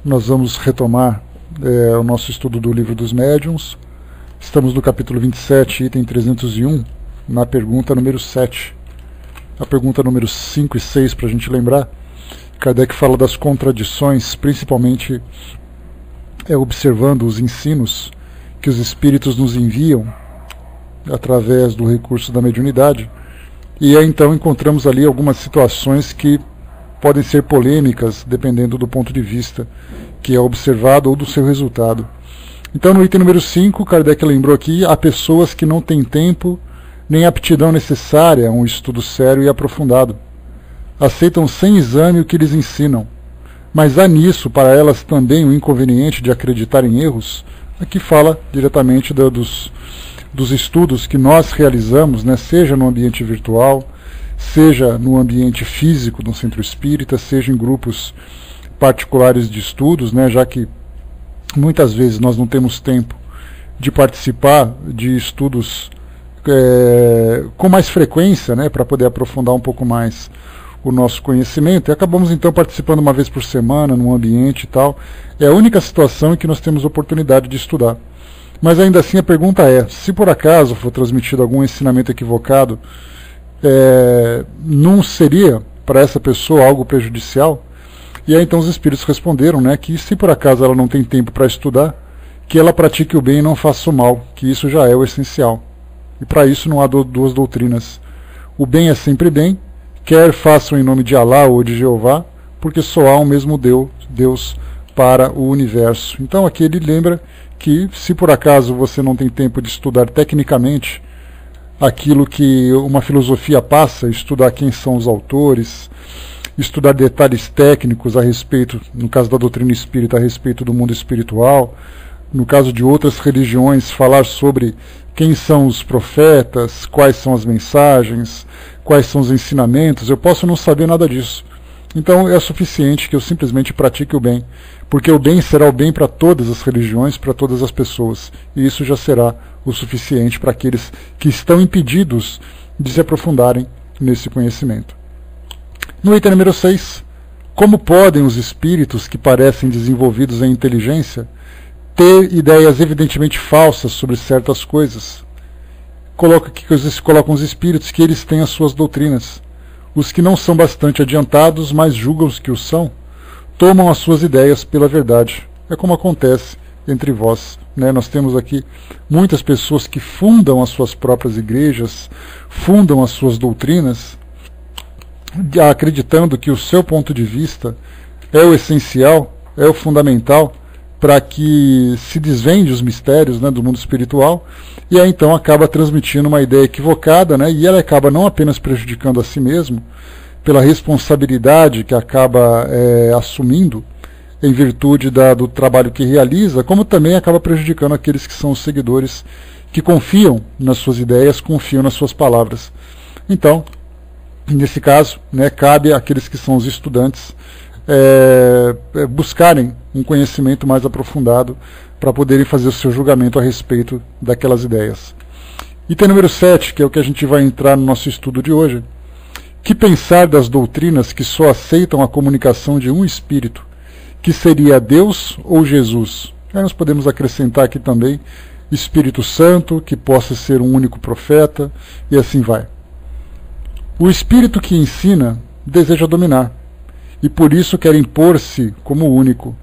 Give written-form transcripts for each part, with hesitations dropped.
Nós vamos retomar o nosso estudo do Livro dos Médiuns. Estamos no capítulo 27, item 301, na pergunta número 7. A pergunta número 5 e 6, para a gente lembrar, Kardec fala das contradições, principalmente observando os ensinos que os espíritos nos enviam através do recurso da mediunidade. E aí, então, encontramos ali algumas situações que podem ser polêmicas, dependendo do ponto de vista que é observado ou do seu resultado. Então, no item número 5, Kardec lembrou aqui: há pessoas que não têm tempo nem aptidão necessária a um estudo sério e aprofundado. Aceitam sem exame o que lhes ensinam, mas há nisso para elas também o inconveniente de acreditar em erros. Aqui fala diretamente dos estudos que nós realizamos, né, seja no ambiente virtual, seja no ambiente físico do centro espírita, seja em grupos particulares de estudos, né, já que muitas vezes nós não temos tempo de participar de estudos com mais frequência, né, para poder aprofundar um pouco mais o nosso conhecimento, e acabamos então participando uma vez por semana num ambiente e tal. É a única situação em que nós temos oportunidade de estudar. Mas ainda assim a pergunta é: se por acaso for transmitido algum ensinamento equivocado, não seria para essa pessoa algo prejudicial? E aí então os espíritos responderam, né, que se por acaso ela não tem tempo para estudar, que ela pratique o bem e não faça o mal, que isso já é o essencial. E para isso não há duas doutrinas. O bem é sempre bem, quer façam em nome de Alá ou de Jeová, porque só há um mesmo Deus para o universo. Então aqui ele lembra que, se por acaso você não tem tempo de estudar tecnicamente aquilo que uma filosofia passa, estudar quem são os autores, estudar detalhes técnicos a respeito, no caso da doutrina espírita, a respeito do mundo espiritual, no caso de outras religiões, falar sobre quem são os profetas, quais são as mensagens, quais são os ensinamentos, eu posso não saber nada disso. Então é suficiente que eu simplesmente pratique o bem, porque o bem será o bem para todas as religiões, para todas as pessoas, e isso já será o suficiente para aqueles que estão impedidos de se aprofundarem nesse conhecimento. No item número 6, como podem os espíritos que parecem desenvolvidos em inteligência ter ideias evidentemente falsas sobre certas coisas? Colocam os espíritos que eles têm as suas doutrinas. Os que não são bastante adiantados, mas julgam os que o são, tomam as suas ideias pela verdade. É como acontece entre vós, né? Nós temos aqui muitas pessoas que fundam as suas próprias igrejas, fundam as suas doutrinas, acreditando que o seu ponto de vista é o essencial, é o fundamental para que se desvende os mistérios, né, do mundo espiritual, e aí então acaba transmitindo uma ideia equivocada, né, e ela acaba não apenas prejudicando a si mesmo, pela responsabilidade que acaba assumindo em virtude do trabalho que realiza, como também acaba prejudicando aqueles que são os seguidores que confiam nas suas ideias, confiam nas suas palavras. Então, nesse caso, né, cabe àqueles que são os estudantes buscarem um conhecimento mais aprofundado para poderem fazer o seu julgamento a respeito daquelas ideias. Item número 7, que é o que a gente vai entrar no nosso estudo de hoje. Que pensar das doutrinas que só aceitam a comunicação de um espírito, que seria Deus ou Jesus? Aí nós podemos acrescentar aqui também Espírito Santo, que possa ser um único profeta, e assim vai. O espírito que ensina deseja dominar, e por isso quer impor-se como único.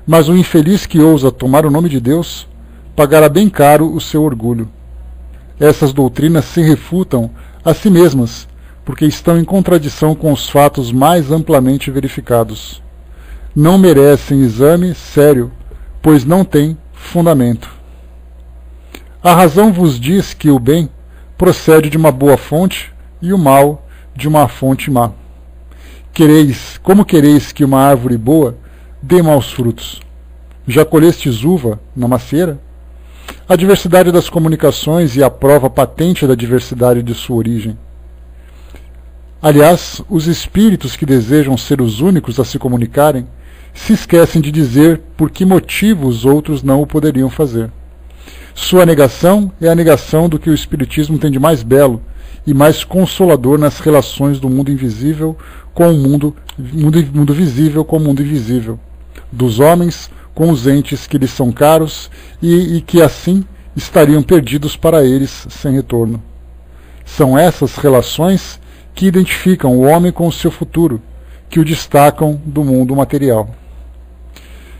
Mas o infeliz que ousa tomar o nome de Deus pagará bem caro o seu orgulho. Essas doutrinas se refutam a si mesmas, porque estão em contradição com os fatos mais amplamente verificados. Não merecem exame sério, pois não têm fundamento. A razão vos diz que o bem procede de uma boa fonte e o mal de uma fonte má. Como quereis que uma árvore boa dê maus frutos? Já colhestes uva na macieira? A diversidade das comunicações e a prova patente da diversidade de sua origem. Aliás, os espíritos que desejam ser os únicos a se comunicarem se esquecem de dizer por que motivo os outros não o poderiam fazer. Sua negação é a negação do que o Espiritismo tem de mais belo e mais consolador nas relações do mundo invisível com o mundo visível com o mundo invisível. dos homens com os entes que lhes são caros e que assim estariam perdidos para eles sem retorno. São essas relações que identificam o homem com o seu futuro, que o destacam do mundo material.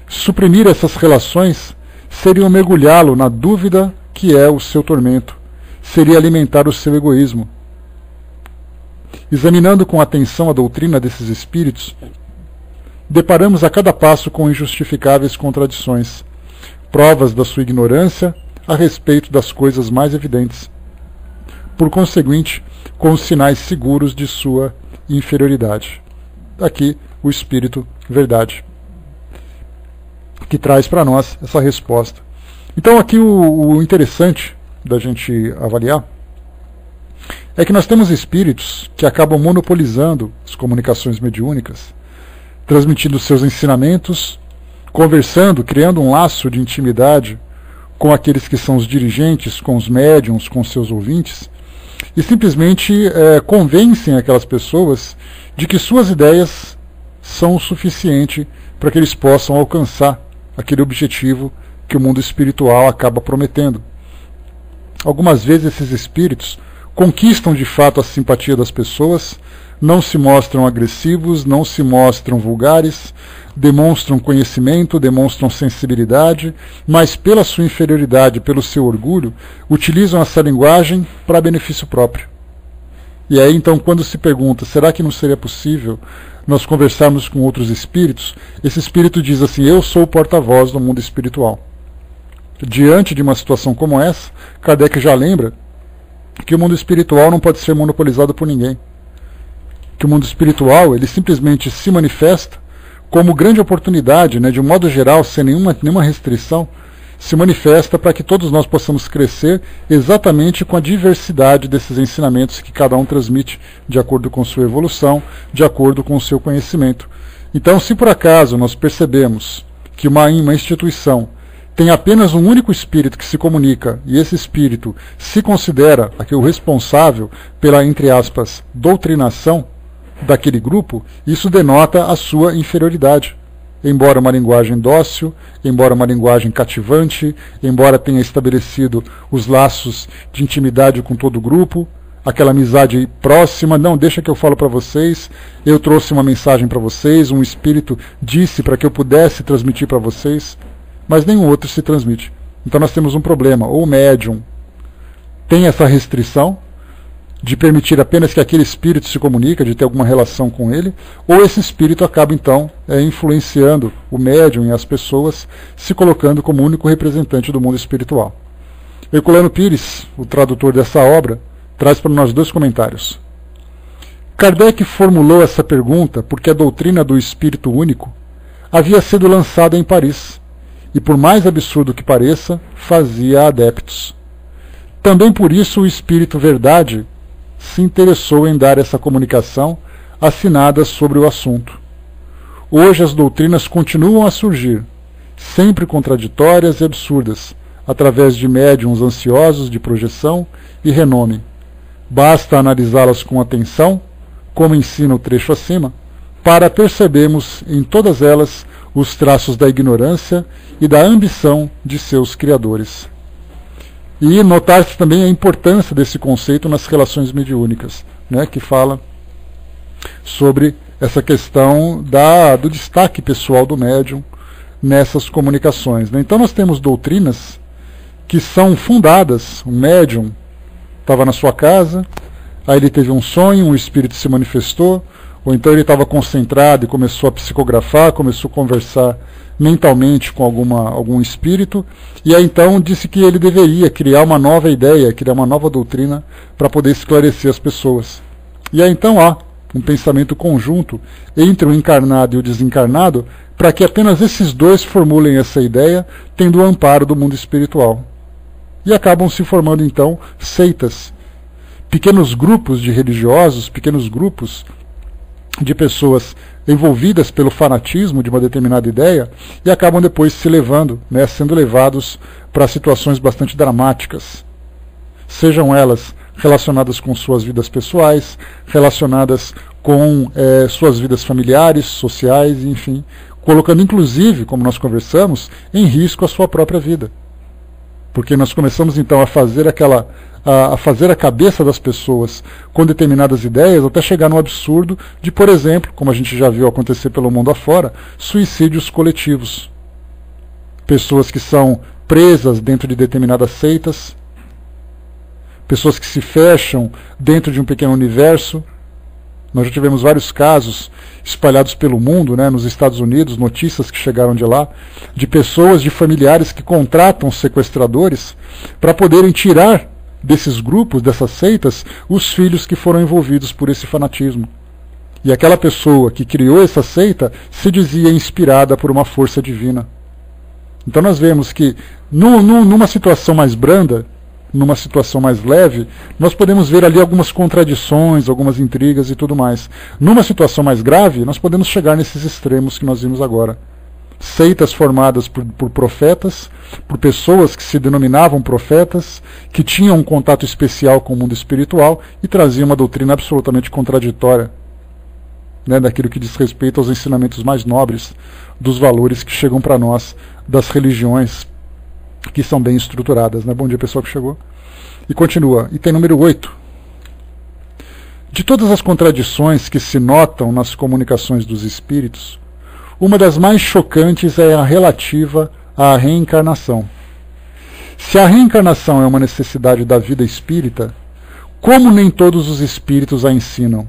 Suprimir essas relações seria mergulhá-lo na dúvida que é o seu tormento, seria alimentar o seu egoísmo. Examinando com atenção a doutrina desses espíritos, deparamos a cada passo com injustificáveis contradições, provas da sua ignorância a respeito das coisas mais evidentes, por conseguinte, com os sinais seguros de sua inferioridade. Aqui o Espírito Verdade, que traz para nós essa resposta. Então aqui o interessante da gente avaliar é que nós temos espíritos que acabam monopolizando as comunicações mediúnicas, transmitindo seus ensinamentos, conversando, criando um laço de intimidade com aqueles que são os dirigentes, com os médiuns, com seus ouvintes, e simplesmente convencem aquelas pessoas de que suas ideias são o suficiente para que eles possam alcançar aquele objetivo que o mundo espiritual acaba prometendo. Algumas vezes esses espíritos conquistam de fato a simpatia das pessoas, não se mostram agressivos, não se mostram vulgares, demonstram conhecimento, demonstram sensibilidade, mas pela sua inferioridade, pelo seu orgulho, utilizam essa linguagem para benefício próprio. E aí então quando se pergunta, será que não seria possível nós conversarmos com outros espíritos? Esse espírito diz assim, eu sou o porta-voz do mundo espiritual. Diante de uma situação como essa, Kardec já lembra que o mundo espiritual não pode ser monopolizado por ninguém. Que o mundo espiritual, ele simplesmente se manifesta como grande oportunidade, de um modo geral, sem nenhuma restrição, se manifesta para que todos nós possamos crescer exatamente com a diversidade desses ensinamentos que cada um transmite de acordo com sua evolução, de acordo com o seu conhecimento. Então, se por acaso nós percebemos que uma instituição tem apenas um único espírito que se comunica, e esse espírito se considera o responsável pela, entre aspas, doutrinação daquele grupo, isso denota a sua inferioridade. Embora uma linguagem dócil, embora uma linguagem cativante, embora tenha estabelecido os laços de intimidade com todo o grupo, aquela amizade próxima, não, deixa que eu falo para vocês, eu trouxe uma mensagem para vocês, um espírito disse para que eu pudesse transmitir para vocês, mas nenhum outro se transmite. Então nós temos um problema, ou o médium tem essa restrição de permitir apenas que aquele espírito se comunica, de ter alguma relação com ele, ou esse espírito acaba então influenciando o médium e as pessoas, se colocando como único representante do mundo espiritual. Herculano Pires, o tradutor dessa obra, traz para nós 2 comentários. Kardec formulou essa pergunta porque a doutrina do Espírito Único havia sido lançada em Paris, e por mais absurdo que pareça, fazia adeptos. Também por isso o Espírito Verdade se interessou em dar essa comunicação assinada sobre o assunto. Hoje as doutrinas continuam a surgir, sempre contraditórias e absurdas, através de médiuns ansiosos de projeção e renome. Basta analisá-las com atenção, como ensina o trecho acima, para percebermos em todas elas os traços da ignorância e da ambição de seus criadores. E notar-se também a importância desse conceito nas relações mediúnicas, que fala sobre essa questão do destaque pessoal do médium nessas comunicações. Então nós temos doutrinas que são fundadas, o médium estava na sua casa, aí ele teve um sonho, um espírito se manifestou, ou então ele estava concentrado e começou a psicografar, começou a conversar mentalmente com algum espírito, e aí então disse que ele deveria criar uma nova ideia, criar uma nova doutrina para poder esclarecer as pessoas. E aí então há um pensamento conjunto entre o encarnado e o desencarnado, para que apenas esses dois formulem essa ideia, tendo o amparo do mundo espiritual. E acabam se formando então seitas, pequenos grupos de religiosos, pequenos grupos de pessoas envolvidas pelo fanatismo de uma determinada ideia, e acabam depois se levando, sendo levados para situações bastante dramáticas, sejam elas relacionadas com suas vidas pessoais, relacionadas com suas vidas familiares, sociais, enfim, colocando inclusive, como nós conversamos, em risco a sua própria vida. Porque nós começamos então a fazer a cabeça das pessoas com determinadas ideias, até chegar no absurdo de, por exemplo, como a gente já viu acontecer pelo mundo afora, suicídios coletivos. Pessoas que são presas dentro de determinadas seitas, pessoas que se fecham dentro de um pequeno universo. Nós já tivemos vários casos espalhados pelo mundo, né, nos Estados Unidos, notícias que chegaram de lá, de pessoas, de familiares que contratam sequestradores para poderem tirar desses grupos, dessas seitas, os filhos que foram envolvidos por esse fanatismo. E aquela pessoa que criou essa seita se dizia inspirada por uma força divina. Então nós vemos que numa situação mais branda, numa situação mais leve, nós podemos ver ali algumas contradições, algumas intrigas e tudo mais. Numa situação mais grave, nós podemos chegar nesses extremos que nós vimos agora. Seitas formadas por profetas, por pessoas que se denominavam profetas, que tinham um contato especial com o mundo espiritual e traziam uma doutrina absolutamente contraditória, né, daquilo que diz respeito aos ensinamentos mais nobres, dos valores que chegam para nós, das religiões que são bem estruturadas. Né? Bom dia, pessoal que chegou. E continua. Item número 8. De todas as contradições que se notam nas comunicações dos espíritos, uma das mais chocantes é a relativa à reencarnação. Se a reencarnação é uma necessidade da vida espírita, como nem todos os espíritos a ensinam?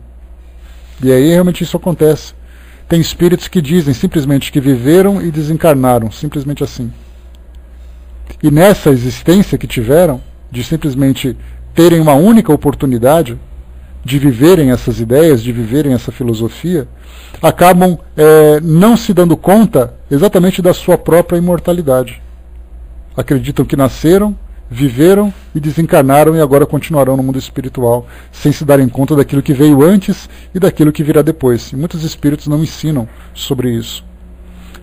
E aí realmente isso acontece. Tem espíritos que dizem simplesmente que viveram e desencarnaram, simplesmente assim. E nessa existência que tiveram, de simplesmente terem uma única oportunidade de viverem essas ideias, de viverem essa filosofia, acabam não se dando conta exatamente da sua própria imortalidade. Acreditam que nasceram, viveram e desencarnaram e agora continuarão no mundo espiritual, sem se darem conta daquilo que veio antes e daquilo que virá depois. E muitos espíritos não ensinam sobre isso.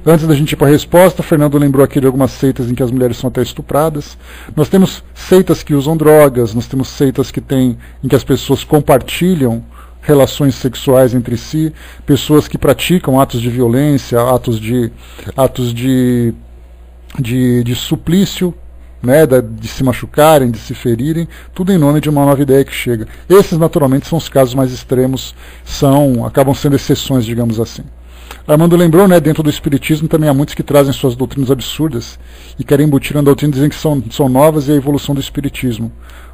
Antes da gente ir para a resposta, Fernando lembrou aqui de algumas seitas em que as mulheres são até estupradas. Nós temos seitas que usam drogas, nós temos seitas em que as pessoas compartilham relações sexuais entre si, pessoas que praticam atos de violência, atos de suplício, né, de se machucarem, de se ferirem, tudo em nome de uma nova ideia que chega. Esses, naturalmente, são os casos mais extremos, acabam sendo exceções, digamos assim. Armando lembrou, né, dentro do espiritismo também há muitos que trazem suas doutrinas absurdas e querem embutir na doutrina, dizem que são novas e a evolução do espiritismo.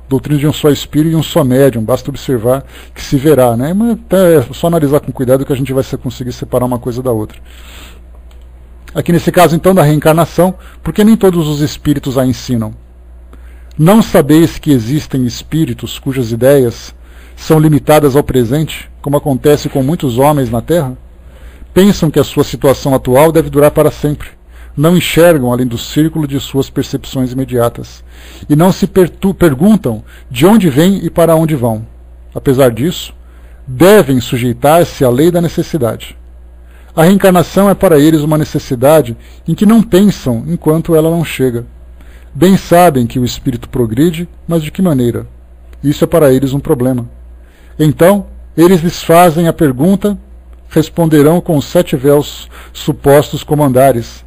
Doutrina de um só espírito e um só médium, basta observar que se verá, né? Mas é só analisar com cuidado que a gente vai conseguir separar uma coisa da outra. Aqui nesse caso então da reencarnação, porque nem todos os espíritos a ensinam. Não sabeis que existem espíritos cujas ideias são limitadas ao presente, como acontece com muitos homens na Terra? Pensam que a sua situação atual deve durar para sempre. Não enxergam além do círculo de suas percepções imediatas. E não se perguntam de onde vêm e para onde vão. Apesar disso, devem sujeitar-se à lei da necessidade. A reencarnação é para eles uma necessidade em que não pensam enquanto ela não chega. Bem sabem que o espírito progride, mas de que maneira? Isso é para eles um problema. Então, eles lhes fazem a pergunta, responderão com os 7 véus superpostos como andares.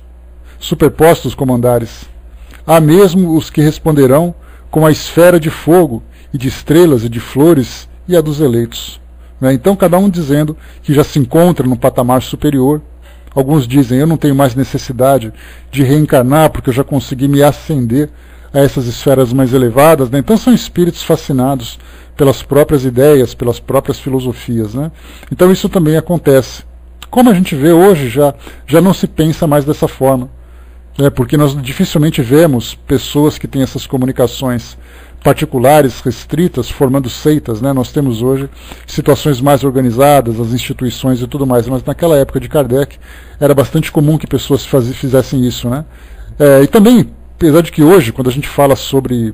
Há mesmo os que responderão com a esfera de fogo e de estrelas e de flores e a dos eleitos. Então cada um dizendo que já se encontra num patamar superior. Alguns dizem, eu não tenho mais necessidade de reencarnar porque eu já consegui me ascender a essas esferas mais elevadas. Então são espíritos fascinados pelas próprias ideias, pelas próprias filosofias. Então isso também acontece. Como a gente vê hoje, já não se pensa mais dessa forma. Porque nós dificilmente vemos pessoas que têm essas comunicações particulares, restritas, formando seitas. Nós temos hoje situações mais organizadas, as instituições e tudo mais, mas naquela época de Kardec era bastante comum que pessoas fizessem isso. E também, apesar de que hoje, quando a gente fala sobre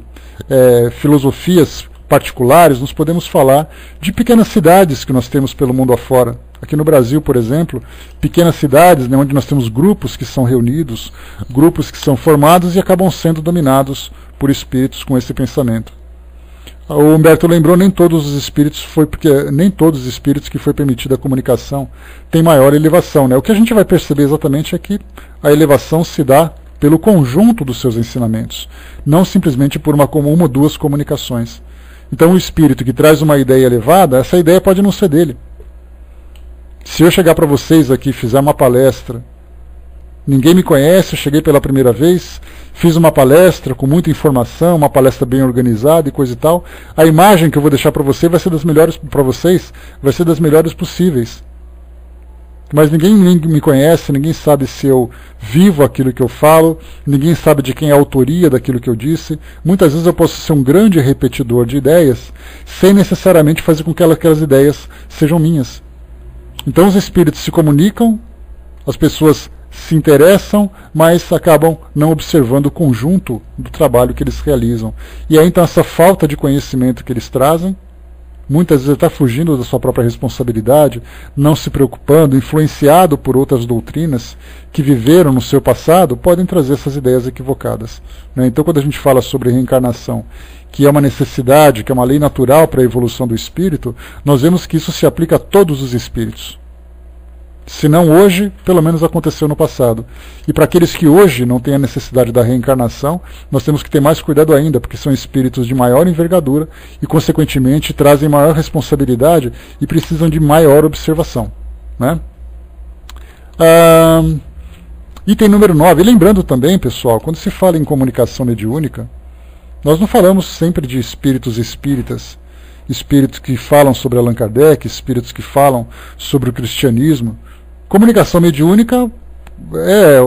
filosofias particulares, nós podemos falar de pequenas cidades que nós temos pelo mundo afora. Aqui no Brasil, por exemplo, pequenas cidades, onde nós temos grupos que são reunidos, grupos que são formados e acabam sendo dominados por espíritos com esse pensamento. O Humberto lembrou, nem todos os espíritos que foi permitida a comunicação têm maior elevação, né? O que a gente vai perceber exatamente é que a elevação se dá pelo conjunto dos seus ensinamentos, não simplesmente por uma ou duas comunicações. Então o espírito que traz uma ideia elevada, essa ideia pode não ser dele. Se eu chegar para vocês aqui e fizer uma palestra, ninguém me conhece, eu cheguei pela primeira vez, fiz uma palestra com muita informação, uma palestra bem organizada e coisa e tal, a imagem que eu vou deixar para você vai ser das melhores para vocês, vai ser das melhores possíveis. Mas ninguém me conhece, ninguém sabe se eu vivo aquilo que eu falo, ninguém sabe de quem é a autoria daquilo que eu disse. Muitas vezes eu posso ser um grande repetidor de ideias, sem necessariamente fazer com que aquelas ideias sejam minhas. Então os espíritos se comunicam, as pessoas se interessam, mas acabam não observando o conjunto do trabalho que eles realizam. E aí então essa falta de conhecimento que eles trazem, muitas vezes está fugindo da sua própria responsabilidade, não se preocupando, influenciado por outras doutrinas que viveram no seu passado, podem trazer essas ideias equivocadas, né? Então quando a gente fala sobre reencarnação, que é uma necessidade, que é uma lei natural para a evolução do espírito, nós vemos que isso se aplica a todos os espíritos. Se não hoje, pelo menos aconteceu no passado. E para aqueles que hoje não têm a necessidade da reencarnação, nós temos que ter mais cuidado ainda, porque são espíritos de maior envergadura e, consequentemente, trazem maior responsabilidade e precisam de maior observação, né? Item número 9. E lembrando também, pessoal, quando se fala em comunicação mediúnica, nós não falamos sempre de espíritos espíritas, espíritos que falam sobre Allan Kardec, espíritos que falam sobre o cristianismo. Comunicação mediúnica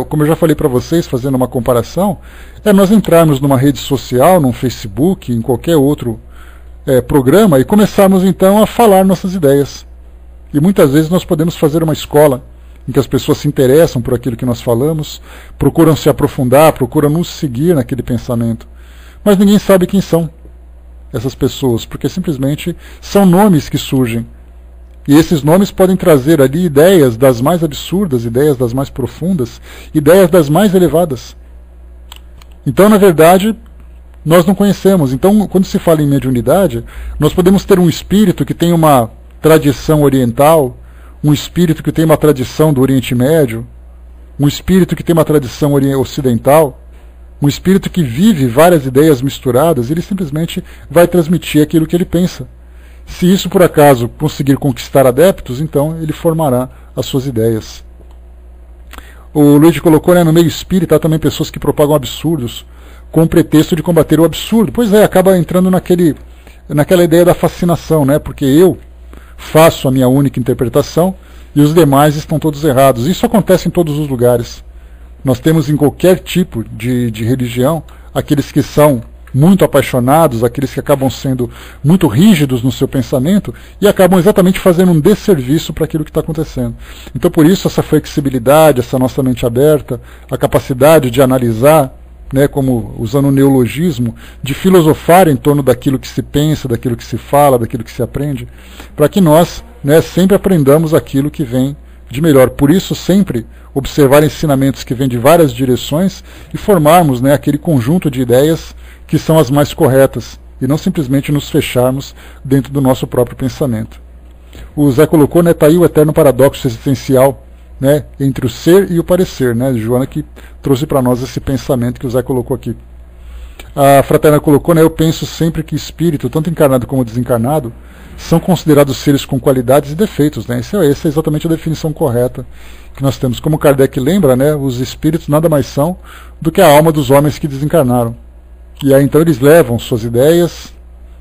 como eu já falei para vocês, fazendo uma comparação, é nós entrarmos numa rede social, num Facebook, em qualquer outro programa e começarmos então a falar nossas ideias. E muitas vezes nós podemos fazer uma escola em que as pessoas se interessam por aquilo que nós falamos, procuram se aprofundar, procuram nos seguir naquele pensamento. Mas ninguém sabe quem são essas pessoas, porque simplesmente são nomes que surgem. E esses nomes podem trazer ali ideias das mais absurdas, ideias das mais profundas, ideias das mais elevadas. Então, na verdade, nós não conhecemos. Então, quando se fala em mediunidade, nós podemos ter um espírito que tem uma tradição oriental, um espírito que tem uma tradição do Oriente Médio, um espírito que tem uma tradição ocidental, um espírito que vive várias ideias misturadas, ele simplesmente vai transmitir aquilo que ele pensa. Se isso por acaso conseguir conquistar adeptos, então ele formará as suas ideias. O Luiz colocou, no meio espírita há também pessoas que propagam absurdos com o pretexto de combater o absurdo. Pois é, acaba entrando naquela ideia da fascinação, né? Porque eu faço a minha única interpretação e os demais estão todos errados. Isso acontece em todos os lugares. Nós temos em qualquer tipo de religião aqueles que são muito apaixonados, aqueles que acabam sendo muito rígidos no seu pensamento e acabam exatamente fazendo um desserviço para aquilo que está acontecendo. Então, por isso, essa flexibilidade, essa nossa mente aberta, a capacidade de analisar, como usando o neologismo, de filosofar em torno daquilo que se pensa, daquilo que se fala, daquilo que se aprende, para que nós sempre aprendamos aquilo que vem de melhor. Por isso, sempre observar ensinamentos que vêm de várias direções e formarmos aquele conjunto de ideias que são as mais corretas, e não simplesmente nos fecharmos dentro do nosso próprio pensamento. O Zé colocou, está aí o eterno paradoxo existencial, entre o ser e o parecer, Joana que trouxe para nós esse pensamento que o Zé colocou aqui. A Fraterna colocou, eu penso sempre que espírito, tanto encarnado como desencarnado, são considerados seres com qualidades e defeitos, Essa é exatamente a definição correta que nós temos. Como Kardec lembra, os espíritos nada mais são do que a alma dos homens que desencarnaram. E aí então eles levam suas ideias,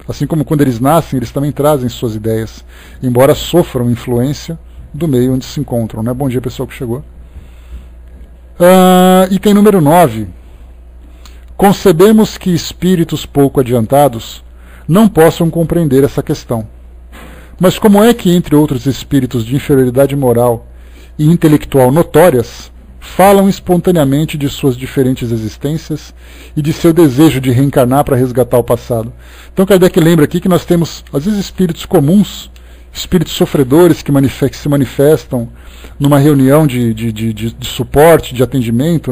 assim como quando eles nascem, eles também trazem suas ideias, embora sofram influência do meio onde se encontram. Bom dia, pessoal que chegou. Item número 9. Concebemos que espíritos pouco adiantados não possam compreender essa questão. Mas como é que, entre outros espíritos de inferioridade moral e intelectual notórias, falam espontaneamente de suas diferentes existências e de seu desejo de reencarnar para resgatar o passado? Então Kardec lembra aqui que nós temos, às vezes, espíritos comuns, espíritos sofredores que se manifestam numa reunião de suporte, de atendimento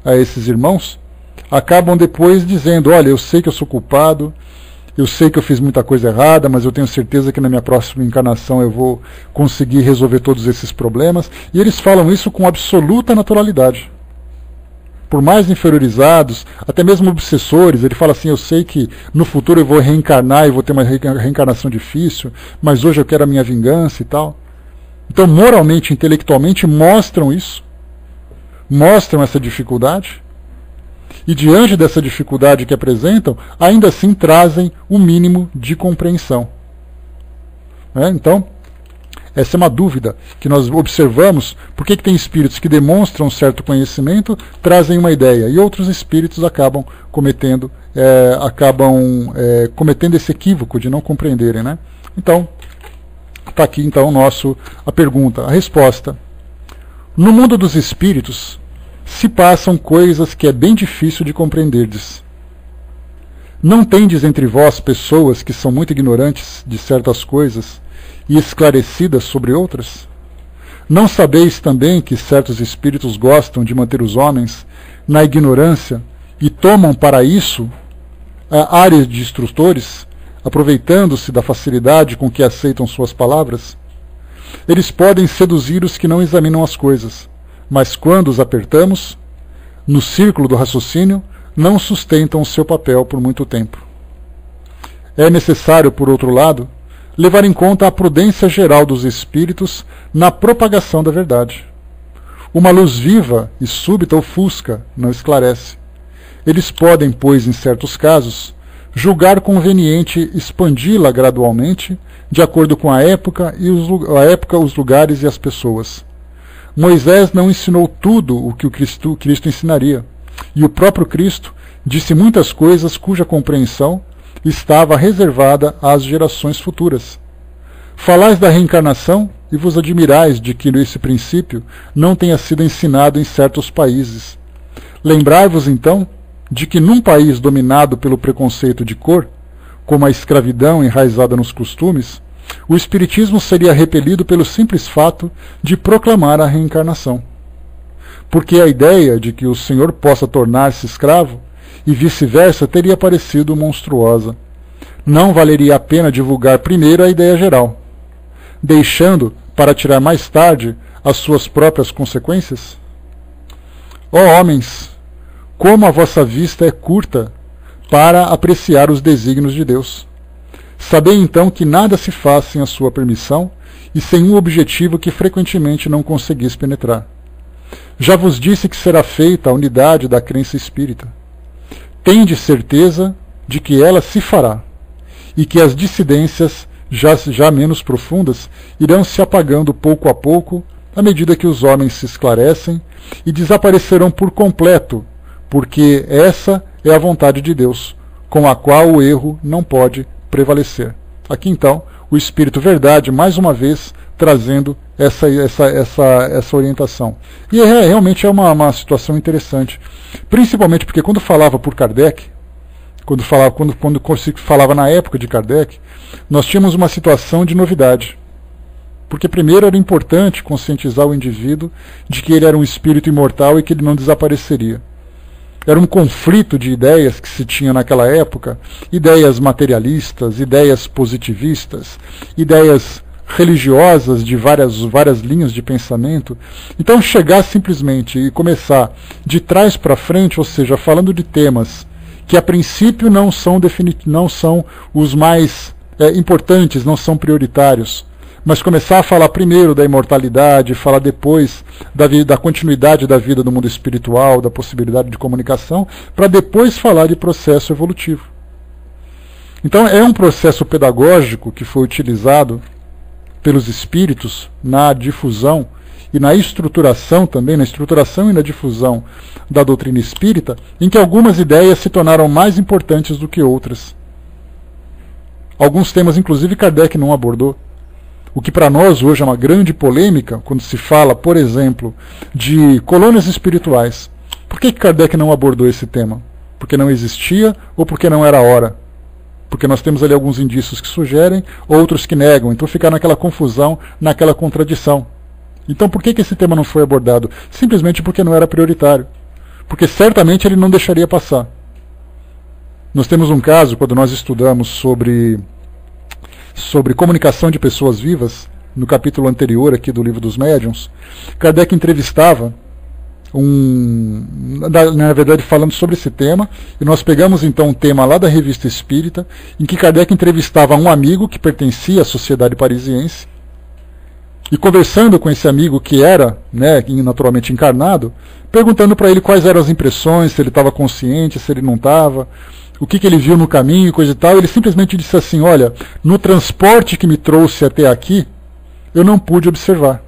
a esses irmãos, acabam depois dizendo, olha, eu sei que eu sou culpado, eu sei que eu fiz muita coisa errada, mas eu tenho certeza que na minha próxima encarnação eu vou conseguir resolver todos esses problemas. E eles falam isso com absoluta naturalidade. Por mais inferiorizados, até mesmo obsessores, ele fala assim, eu sei que no futuro eu vou reencarnar e vou ter uma reencarnação difícil, mas hoje eu quero a minha vingança e tal. Então, moralmente, intelectualmente, mostram isso, mostram essa dificuldade, e diante dessa dificuldade que apresentam, ainda assim trazem o mínimo de compreensão. Então, essa é uma dúvida que nós observamos. Por que tem espíritos que demonstram um certo conhecimento, trazem uma ideia, e outros espíritos acabam cometendo esse equívoco de não compreenderem, né? Então, está aqui então a pergunta, a resposta. No mundo dos espíritos se passam coisas que é bem difícil de compreenderdes. Não tendes entre vós pessoas que são muito ignorantes de certas coisas e esclarecidas sobre outras? Não sabeis também que certos espíritos gostam de manter os homens na ignorância e tomam para isso áreas de instrutores, aproveitando-se da facilidade com que aceitam suas palavras? Eles podem seduzir os que não examinam as coisas, mas quando os apertamos, no círculo do raciocínio, não sustentam o seu papel por muito tempo. É necessário, por outro lado, levar em conta a prudência geral dos espíritos na propagação da verdade. Uma luz viva e súbita ofusca, não esclarece. Eles podem, pois, em certos casos, julgar conveniente expandi-la gradualmente, de acordo com a época, os lugares e as pessoas. Moisés não ensinou tudo o que o Cristo ensinaria, e o próprio Cristo disse muitas coisas cuja compreensão estava reservada às gerações futuras. Falais da reencarnação e vos admirais de que esse princípio não tenha sido ensinado em certos países. Lembrai-vos, então, de que num país dominado pelo preconceito de cor, como a escravidão enraizada nos costumes, o espiritismo seria repelido pelo simples fato de proclamar a reencarnação. Porque a ideia de que o senhor possa tornar-se escravo e vice-versa teria parecido monstruosa. Não valeria a pena divulgar primeiro a ideia geral, deixando para tirar mais tarde as suas próprias consequências? Ó homens, como a vossa vista é curta para apreciar os desígnios de Deus! Sabei então que nada se faz sem a sua permissão e sem um objetivo que frequentemente não conseguis penetrar. Já vos disse que será feita a unidade da crença espírita. Tende certeza de que ela se fará, e que as dissidências, já menos profundas, irão se apagando pouco a pouco, à medida que os homens se esclarecem, e desaparecerão por completo, porque essa é a vontade de Deus, com a qual o erro não pode prevalecer. Aqui então, o Espírito Verdade, mais uma vez, trazendo essa orientação. E realmente é uma situação interessante, principalmente porque quando falava por Kardec, quando falava na época de Kardec, nós tínhamos uma situação de novidade. Porque primeiro era importante conscientizar o indivíduo de que ele era um espírito imortal e que ele não desapareceria. Era um conflito de ideias que se tinha naquela época, ideias materialistas, ideias positivistas, ideias religiosas de várias linhas de pensamento. Então chegar simplesmente e começar de trás para frente, ou seja, falando de temas que a princípio não são os mais importantes, não são prioritários, mas começar a falar primeiro da imortalidade, falar depois da continuidade da vida do mundo espiritual, da possibilidade de comunicação, para depois falar de processo evolutivo. Então é um processo pedagógico que foi utilizado pelos espíritos na difusão e na estruturação também, na estruturação e na difusão da doutrina espírita, em que algumas ideias se tornaram mais importantes do que outras. Alguns temas, inclusive, Kardec não abordou. O que para nós hoje é uma grande polêmica, quando se fala, por exemplo, de colônias espirituais. Por que Kardec não abordou esse tema? Porque não existia ou porque não era a hora? Porque nós temos ali alguns indícios que sugerem, outros que negam. Então fica naquela confusão, naquela contradição. Então por que esse tema não foi abordado? Simplesmente porque não era prioritário. Porque certamente ele não deixaria passar. Nós temos um caso, quando nós estudamos sobre comunicação de pessoas vivas, no capítulo anterior aqui do Livro dos Médiuns, Kardec entrevistava na verdade falando sobre esse tema, e nós pegamos então um tema lá da Revista Espírita, em que Kardec entrevistava um amigo que pertencia à Sociedade Parisiense, e conversando com esse amigo que era, né, naturalmente encarnado, perguntando para ele quais eram as impressões, se ele estava consciente, se ele não estava, o que ele viu no caminho, coisa e tal. Ele simplesmente disse assim: olha, no transporte que me trouxe até aqui, eu não pude observar.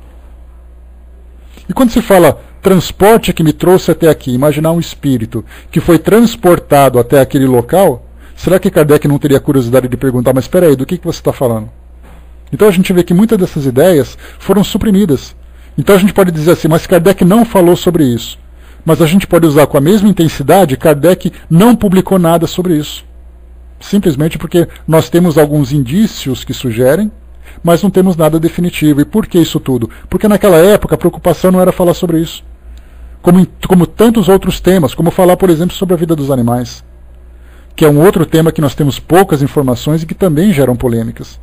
E quando se fala transporte que me trouxe até aqui, imaginar um espírito que foi transportado até aquele local, será que Kardec não teria curiosidade de perguntar, mas espera aí, do que você está falando? Então a gente vê que muitas dessas ideias foram suprimidas. Então a gente pode dizer assim, mas Kardec não falou sobre isso. Mas a gente pode usar com a mesma intensidade, Kardec não publicou nada sobre isso. Simplesmente porque nós temos alguns indícios que sugerem, mas não temos nada definitivo. E por que isso tudo? Porque naquela época a preocupação não era falar sobre isso. Como tantos outros temas, como falar, por exemplo, sobre a vida dos animais, que é um outro tema que nós temos poucas informações e que também geram polêmicas.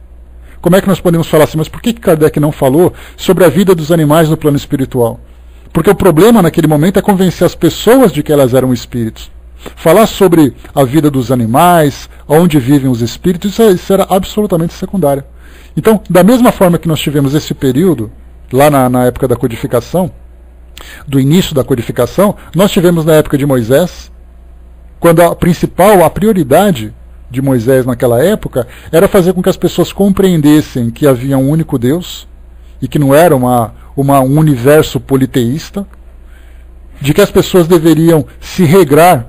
Como é que nós podemos falar assim, mas por que Kardec não falou sobre a vida dos animais no plano espiritual? Porque o problema naquele momento é convencer as pessoas de que elas eram espíritos. Falar sobre a vida dos animais, onde vivem os espíritos, isso era absolutamente secundário. Então, da mesma forma que nós tivemos esse período, lá na época da codificação, do início da codificação, nós tivemos na época de Moisés, quando a prioridade de Moisés naquela época era fazer com que as pessoas compreendessem que havia um único Deus e que não era um universo politeísta, de que as pessoas deveriam se regrar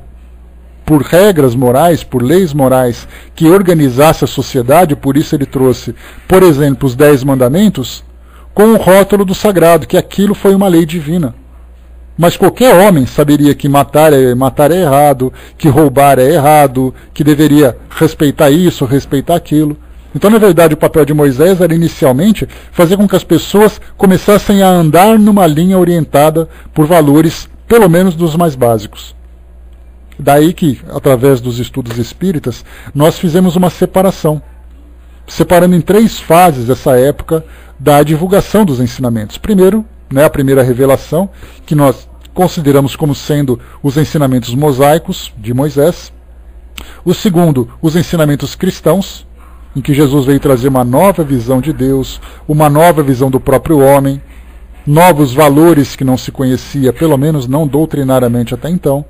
por regras morais, por leis morais que organizasse a sociedade. Por isso ele trouxe, por exemplo, os 10 mandamentos com o rótulo do sagrado, que aquilo foi uma lei divina. Mas qualquer homem saberia que matar é errado, que roubar é errado, que deveria respeitar isso, respeitar aquilo. Então, na verdade, o papel de Moisés era inicialmente fazer com que as pessoas começassem a andar numa linha orientada por valores, pelo menos dos mais básicos. Daí que, através dos estudos espíritas, nós fizemos uma separação, separando em 3 fases essa época da divulgação dos ensinamentos. Primeiro, a primeira revelação, que nós consideramos como sendo os ensinamentos mosaicos de Moisés. O segundo, os ensinamentos cristãos, em que Jesus veio trazer uma nova visão de Deus, uma nova visão do próprio homem, novos valores que não se conhecia, pelo menos não doutrinariamente até então.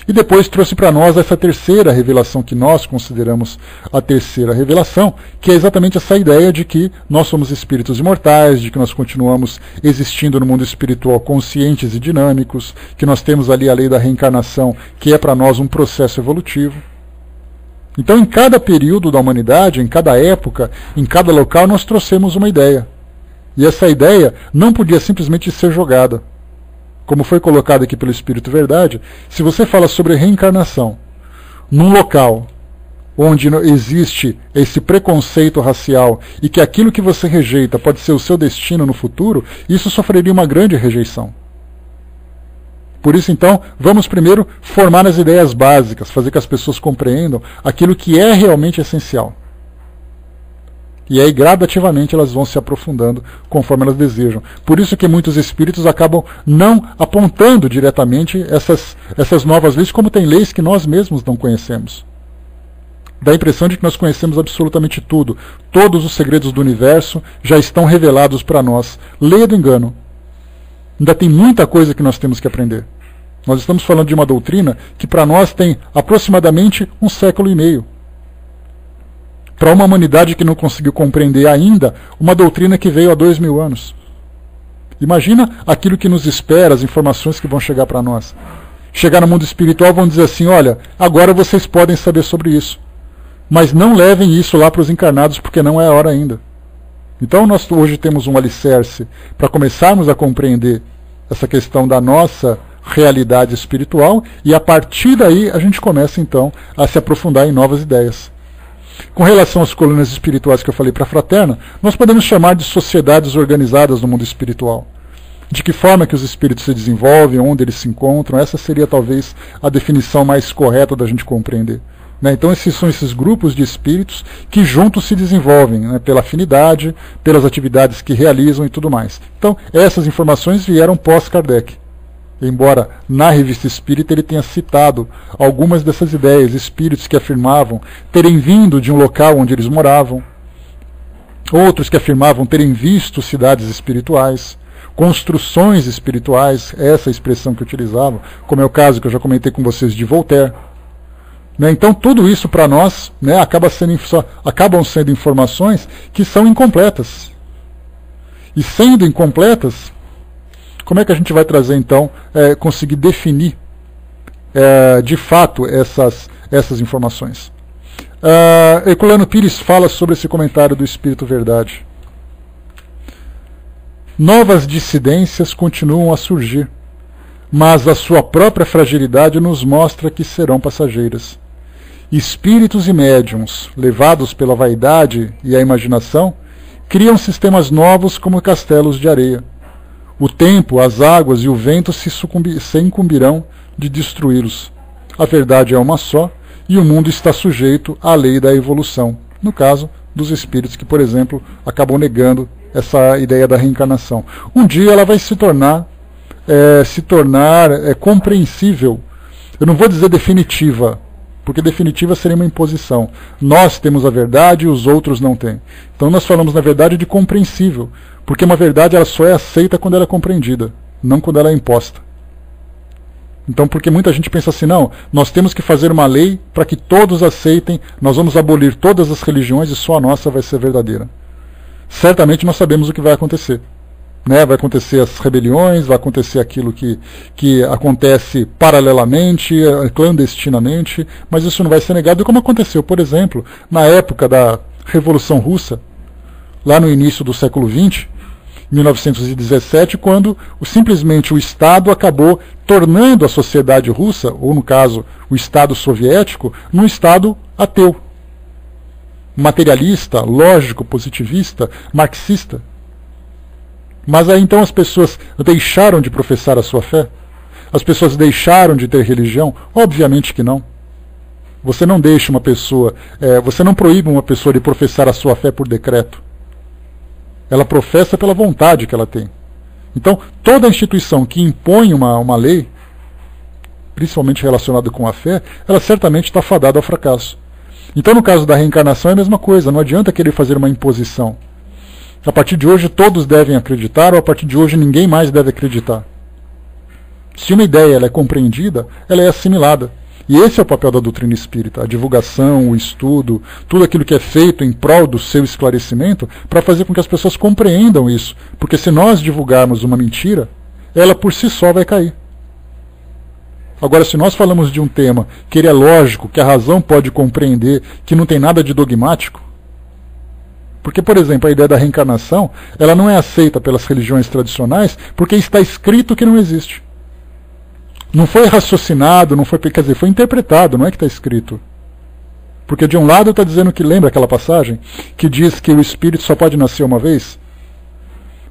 E depois trouxe para nós essa terceira revelação, que nós consideramos a terceira revelação, que é exatamente essa ideia de que nós somos espíritos imortais, de que nós continuamos existindo no mundo espiritual conscientes e dinâmicos, que nós temos ali a lei da reencarnação, que é para nós um processo evolutivo. Então, em cada período da humanidade, em cada época, em cada local, nós trouxemos uma ideia. E essa ideia não podia simplesmente ser jogada. Como foi colocado aqui pelo Espírito Verdade, se você fala sobre reencarnação num local onde existe esse preconceito racial e que aquilo que você rejeita pode ser o seu destino no futuro, isso sofreria uma grande rejeição. Por isso, então, vamos primeiro formar as ideias básicas, fazer que as pessoas compreendam aquilo que é realmente essencial. E aí, gradativamente, elas vão se aprofundando conforme elas desejam. Por isso que muitos espíritos acabam não apontando diretamente essas novas leis, como tem leis que nós mesmos não conhecemos. Dá a impressão de que nós conhecemos absolutamente tudo. Todos os segredos do universo já estão revelados para nós. Leia do engano. Ainda tem muita coisa que nós temos que aprender. Nós estamos falando de uma doutrina que para nós tem aproximadamente 1,5 séculos. Para uma humanidade que não conseguiu compreender ainda uma doutrina que veio há 2000 anos. Imagina aquilo que nos espera, as informações que vão chegar para nós. Chegar no mundo espiritual, vão dizer assim, olha, agora vocês podem saber sobre isso. Mas não levem isso lá para os encarnados, porque não é a hora ainda. Então nós hoje temos um alicerce para começarmos a compreender essa questão da nossa realidade espiritual, e a partir daí a gente começa então a se aprofundar em novas ideias. Com relação às colunas espirituais que eu falei para a Fraterna, nós podemos chamar de sociedades organizadas no mundo espiritual. De que forma que os espíritos se desenvolvem, onde eles se encontram, essa seria talvez a definição mais correta da gente compreender. Né? Então são esses grupos de espíritos que juntos se desenvolvem, né? Pela afinidade, pelas atividades que realizam e tudo mais. Então essas informações vieram pós-Kardec. Embora na Revista Espírita ele tenha citado algumas dessas ideias, espíritos que afirmavam terem vindo de um local onde eles moravam, outros que afirmavam terem visto cidades espirituais, construções espirituais, essa expressão que utilizavam, como é o caso que eu já comentei com vocês de Voltaire. Né? Então tudo isso para nós, né, acabam sendo informações que são incompletas. E sendo incompletas, como é que a gente vai trazer então, conseguir definir de fato essas informações? Herculano Pires fala sobre esse comentário do Espírito Verdade. Novas dissidências continuam a surgir, mas a sua própria fragilidade nos mostra que serão passageiras. Espíritos e médiuns, levados pela vaidade e a imaginação, criam sistemas novos como castelos de areia. O tempo, as águas e o vento se incumbirão de destruí-los. A verdade é uma só, e o mundo está sujeito à lei da evolução. No caso dos espíritos que, por exemplo, acabam negando essa ideia da reencarnação. Um dia ela vai se tornar compreensível. Eu não vou dizer definitiva, porque definitiva seria uma imposição. Nós temos a verdade e os outros não têm. Então nós falamos, na verdade, de compreensível, porque uma verdade ela só é aceita quando ela é compreendida, não quando ela é imposta. Então, porque muita gente pensa assim, não, nós temos que fazer uma lei para que todos aceitem, nós vamos abolir todas as religiões e só a nossa vai ser verdadeira. Certamente nós sabemos o que vai acontecer. Né? Vai acontecer as rebeliões, vai acontecer aquilo que acontece paralelamente, clandestinamente, mas isso não vai ser negado, como aconteceu, por exemplo, na época da Revolução Russa, lá no início do século XX, 1917, quando simplesmente o Estado acabou tornando a sociedade russa, ou no caso o Estado soviético, num Estado ateu, materialista, lógico, positivista, marxista. Mas aí então as pessoas deixaram de professar a sua fé? As pessoas deixaram de ter religião? Obviamente que não. Você não deixa uma pessoa, você não proíbe uma pessoa de professar a sua fé por decreto. Ela professa pela vontade que ela tem. Então, toda instituição que impõe uma lei, principalmente relacionada com a fé, ela certamente está fadada ao fracasso. Então, no caso da reencarnação é a mesma coisa, não adianta querer fazer uma imposição. A partir de hoje todos devem acreditar, ou a partir de hoje ninguém mais deve acreditar. Se uma ideia ela é compreendida, ela é assimilada. E esse é o papel da doutrina espírita, a divulgação, o estudo, tudo aquilo que é feito em prol do seu esclarecimento, para fazer com que as pessoas compreendam isso. Porque se nós divulgarmos uma mentira, ela por si só vai cair. Agora, se nós falamos de um tema que ele é lógico, que a razão pode compreender, que não tem nada de dogmático, porque, por exemplo, a ideia da reencarnação, ela não é aceita pelas religiões tradicionais porque está escrito que não existe. Não foi raciocinado, não foi, quer dizer, foi interpretado, não é que está escrito. Porque de um lado está dizendo que, lembra aquela passagem, que diz que o espírito só pode nascer uma vez?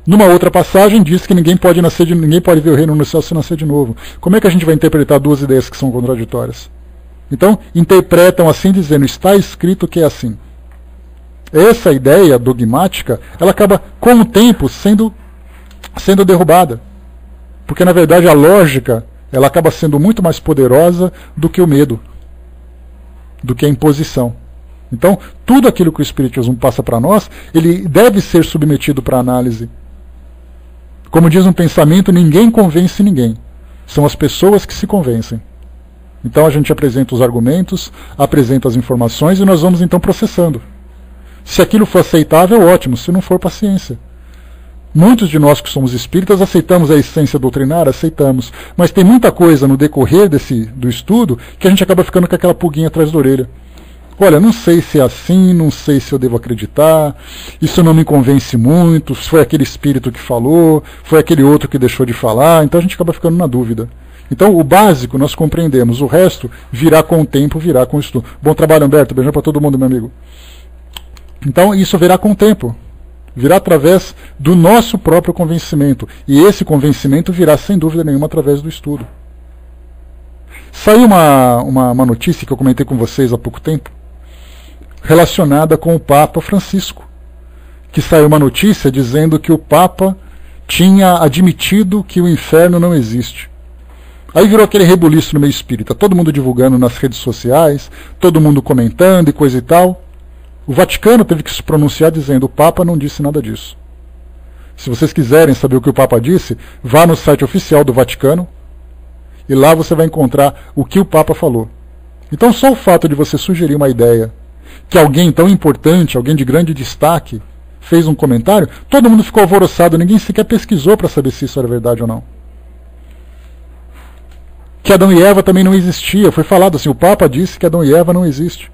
Numa outra passagem diz que ninguém pode ver o reino no céu se nascer de novo. Como é que a gente vai interpretar duas ideias que são contraditórias? Então, interpretam assim, dizendo, está escrito que é assim. Essa ideia dogmática, ela acaba, com o tempo, sendo derrubada. Porque, na verdade, a lógica, ela acaba sendo muito mais poderosa do que o medo, do que a imposição. Então, tudo aquilo que o Espiritismo passa para nós, ele deve ser submetido para análise. Como diz um pensamento, ninguém convence ninguém. São as pessoas que se convencem. Então a gente apresenta os argumentos, apresenta as informações e nós vamos então processando. Se aquilo for aceitável, ótimo. Se não for, paciência. Muitos de nós que somos espíritas aceitamos a essência doutrinária, aceitamos. Mas tem muita coisa no decorrer do estudo que a gente acaba ficando com aquela pulguinha atrás da orelha. Olha, não sei se é assim, não sei se eu devo acreditar, isso não me convence muito, foi aquele espírito que falou, foi aquele outro que deixou de falar, então a gente acaba ficando na dúvida. Então o básico nós compreendemos, o resto virá com o tempo, virá com o estudo. Bom trabalho, Humberto, beijão para todo mundo, meu amigo. Então isso virá com o tempo, virá através do nosso próprio convencimento, e esse convencimento virá sem dúvida nenhuma através do estudo. Saiu uma notícia que eu comentei com vocês há pouco tempo, relacionada com o Papa Francisco, que saiu uma notícia dizendo que o Papa tinha admitido que o inferno não existe. Aí virou aquele rebuliço no meio espírita, todo mundo divulgando nas redes sociais, todo mundo comentando e coisa e tal. O Vaticano teve que se pronunciar dizendo: o Papa não disse nada disso. Se vocês quiserem saber o que o Papa disse, vá no site oficial do Vaticano e lá você vai encontrar o que o Papa falou. Então só o fato de você sugerir uma ideia que alguém tão importante, alguém de grande destaque, fez um comentário, todo mundo ficou alvoroçado, ninguém sequer pesquisou para saber se isso era verdade ou não. Que Adão e Eva também não existia, foi falado assim, o Papa disse que Adão e Eva não existe.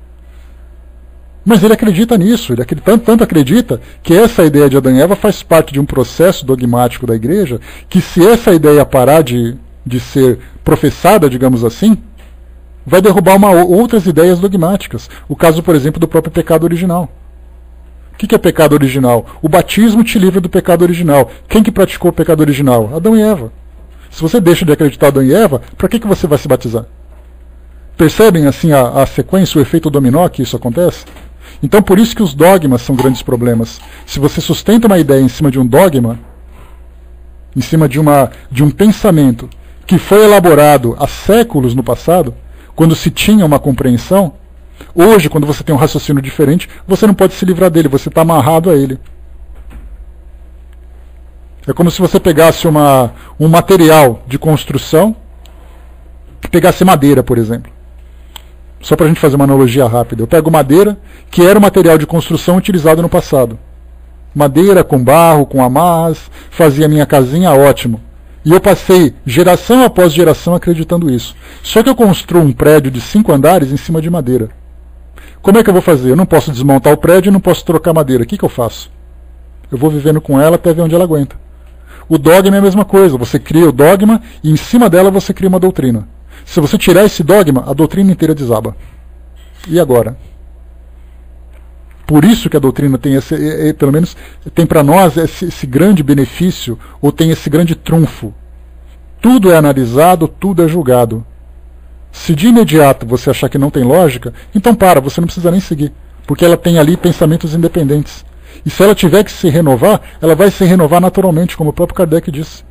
Mas ele acredita nisso, ele tanto acredita que essa ideia de Adão e Eva faz parte de um processo dogmático da Igreja, que se essa ideia parar de ser professada, digamos assim, vai derrubar outras ideias dogmáticas. O caso, por exemplo, do próprio pecado original. O que é pecado original? O batismo te livra do pecado original. Quem que praticou o pecado original? Adão e Eva. Se você deixa de acreditar em Adão e Eva, para que você vai se batizar? Percebem assim a sequência, o efeito dominó que isso acontece? Então por isso que os dogmas são grandes problemas. Se você sustenta uma ideia em cima de um dogma, em cima de um pensamento que foi elaborado há séculos no passado, quando se tinha uma compreensão, hoje, quando você tem um raciocínio diferente, você não pode se livrar dele, você está amarrado a ele. É como se você pegasse um material de construção, pegasse madeira, por exemplo. Só para a gente fazer uma analogia rápida. Eu pego madeira, que era o material de construção utilizado no passado. Madeira com barro, com amarras, fazia minha casinha, ótimo. E eu passei geração após geração acreditando isso. Só que eu construo um prédio de 5 andares em cima de madeira. Como é que eu vou fazer? Eu não posso desmontar o prédio e não posso trocar madeira. O que eu faço? Eu vou vivendo com ela até ver onde ela aguenta. O dogma é a mesma coisa. Você cria o dogma e em cima dela você cria uma doutrina. Se você tirar esse dogma, a doutrina inteira desaba. E agora? Por isso que a doutrina tem pelo menos tem para nós esse grande benefício, ou tem esse grande trunfo. Tudo é analisado, tudo é julgado. Se de imediato você achar que não tem lógica, então você não precisa nem seguir, porque ela tem ali pensamentos independentes. E se ela tiver que se renovar, ela vai se renovar naturalmente, como o próprio Kardec disse.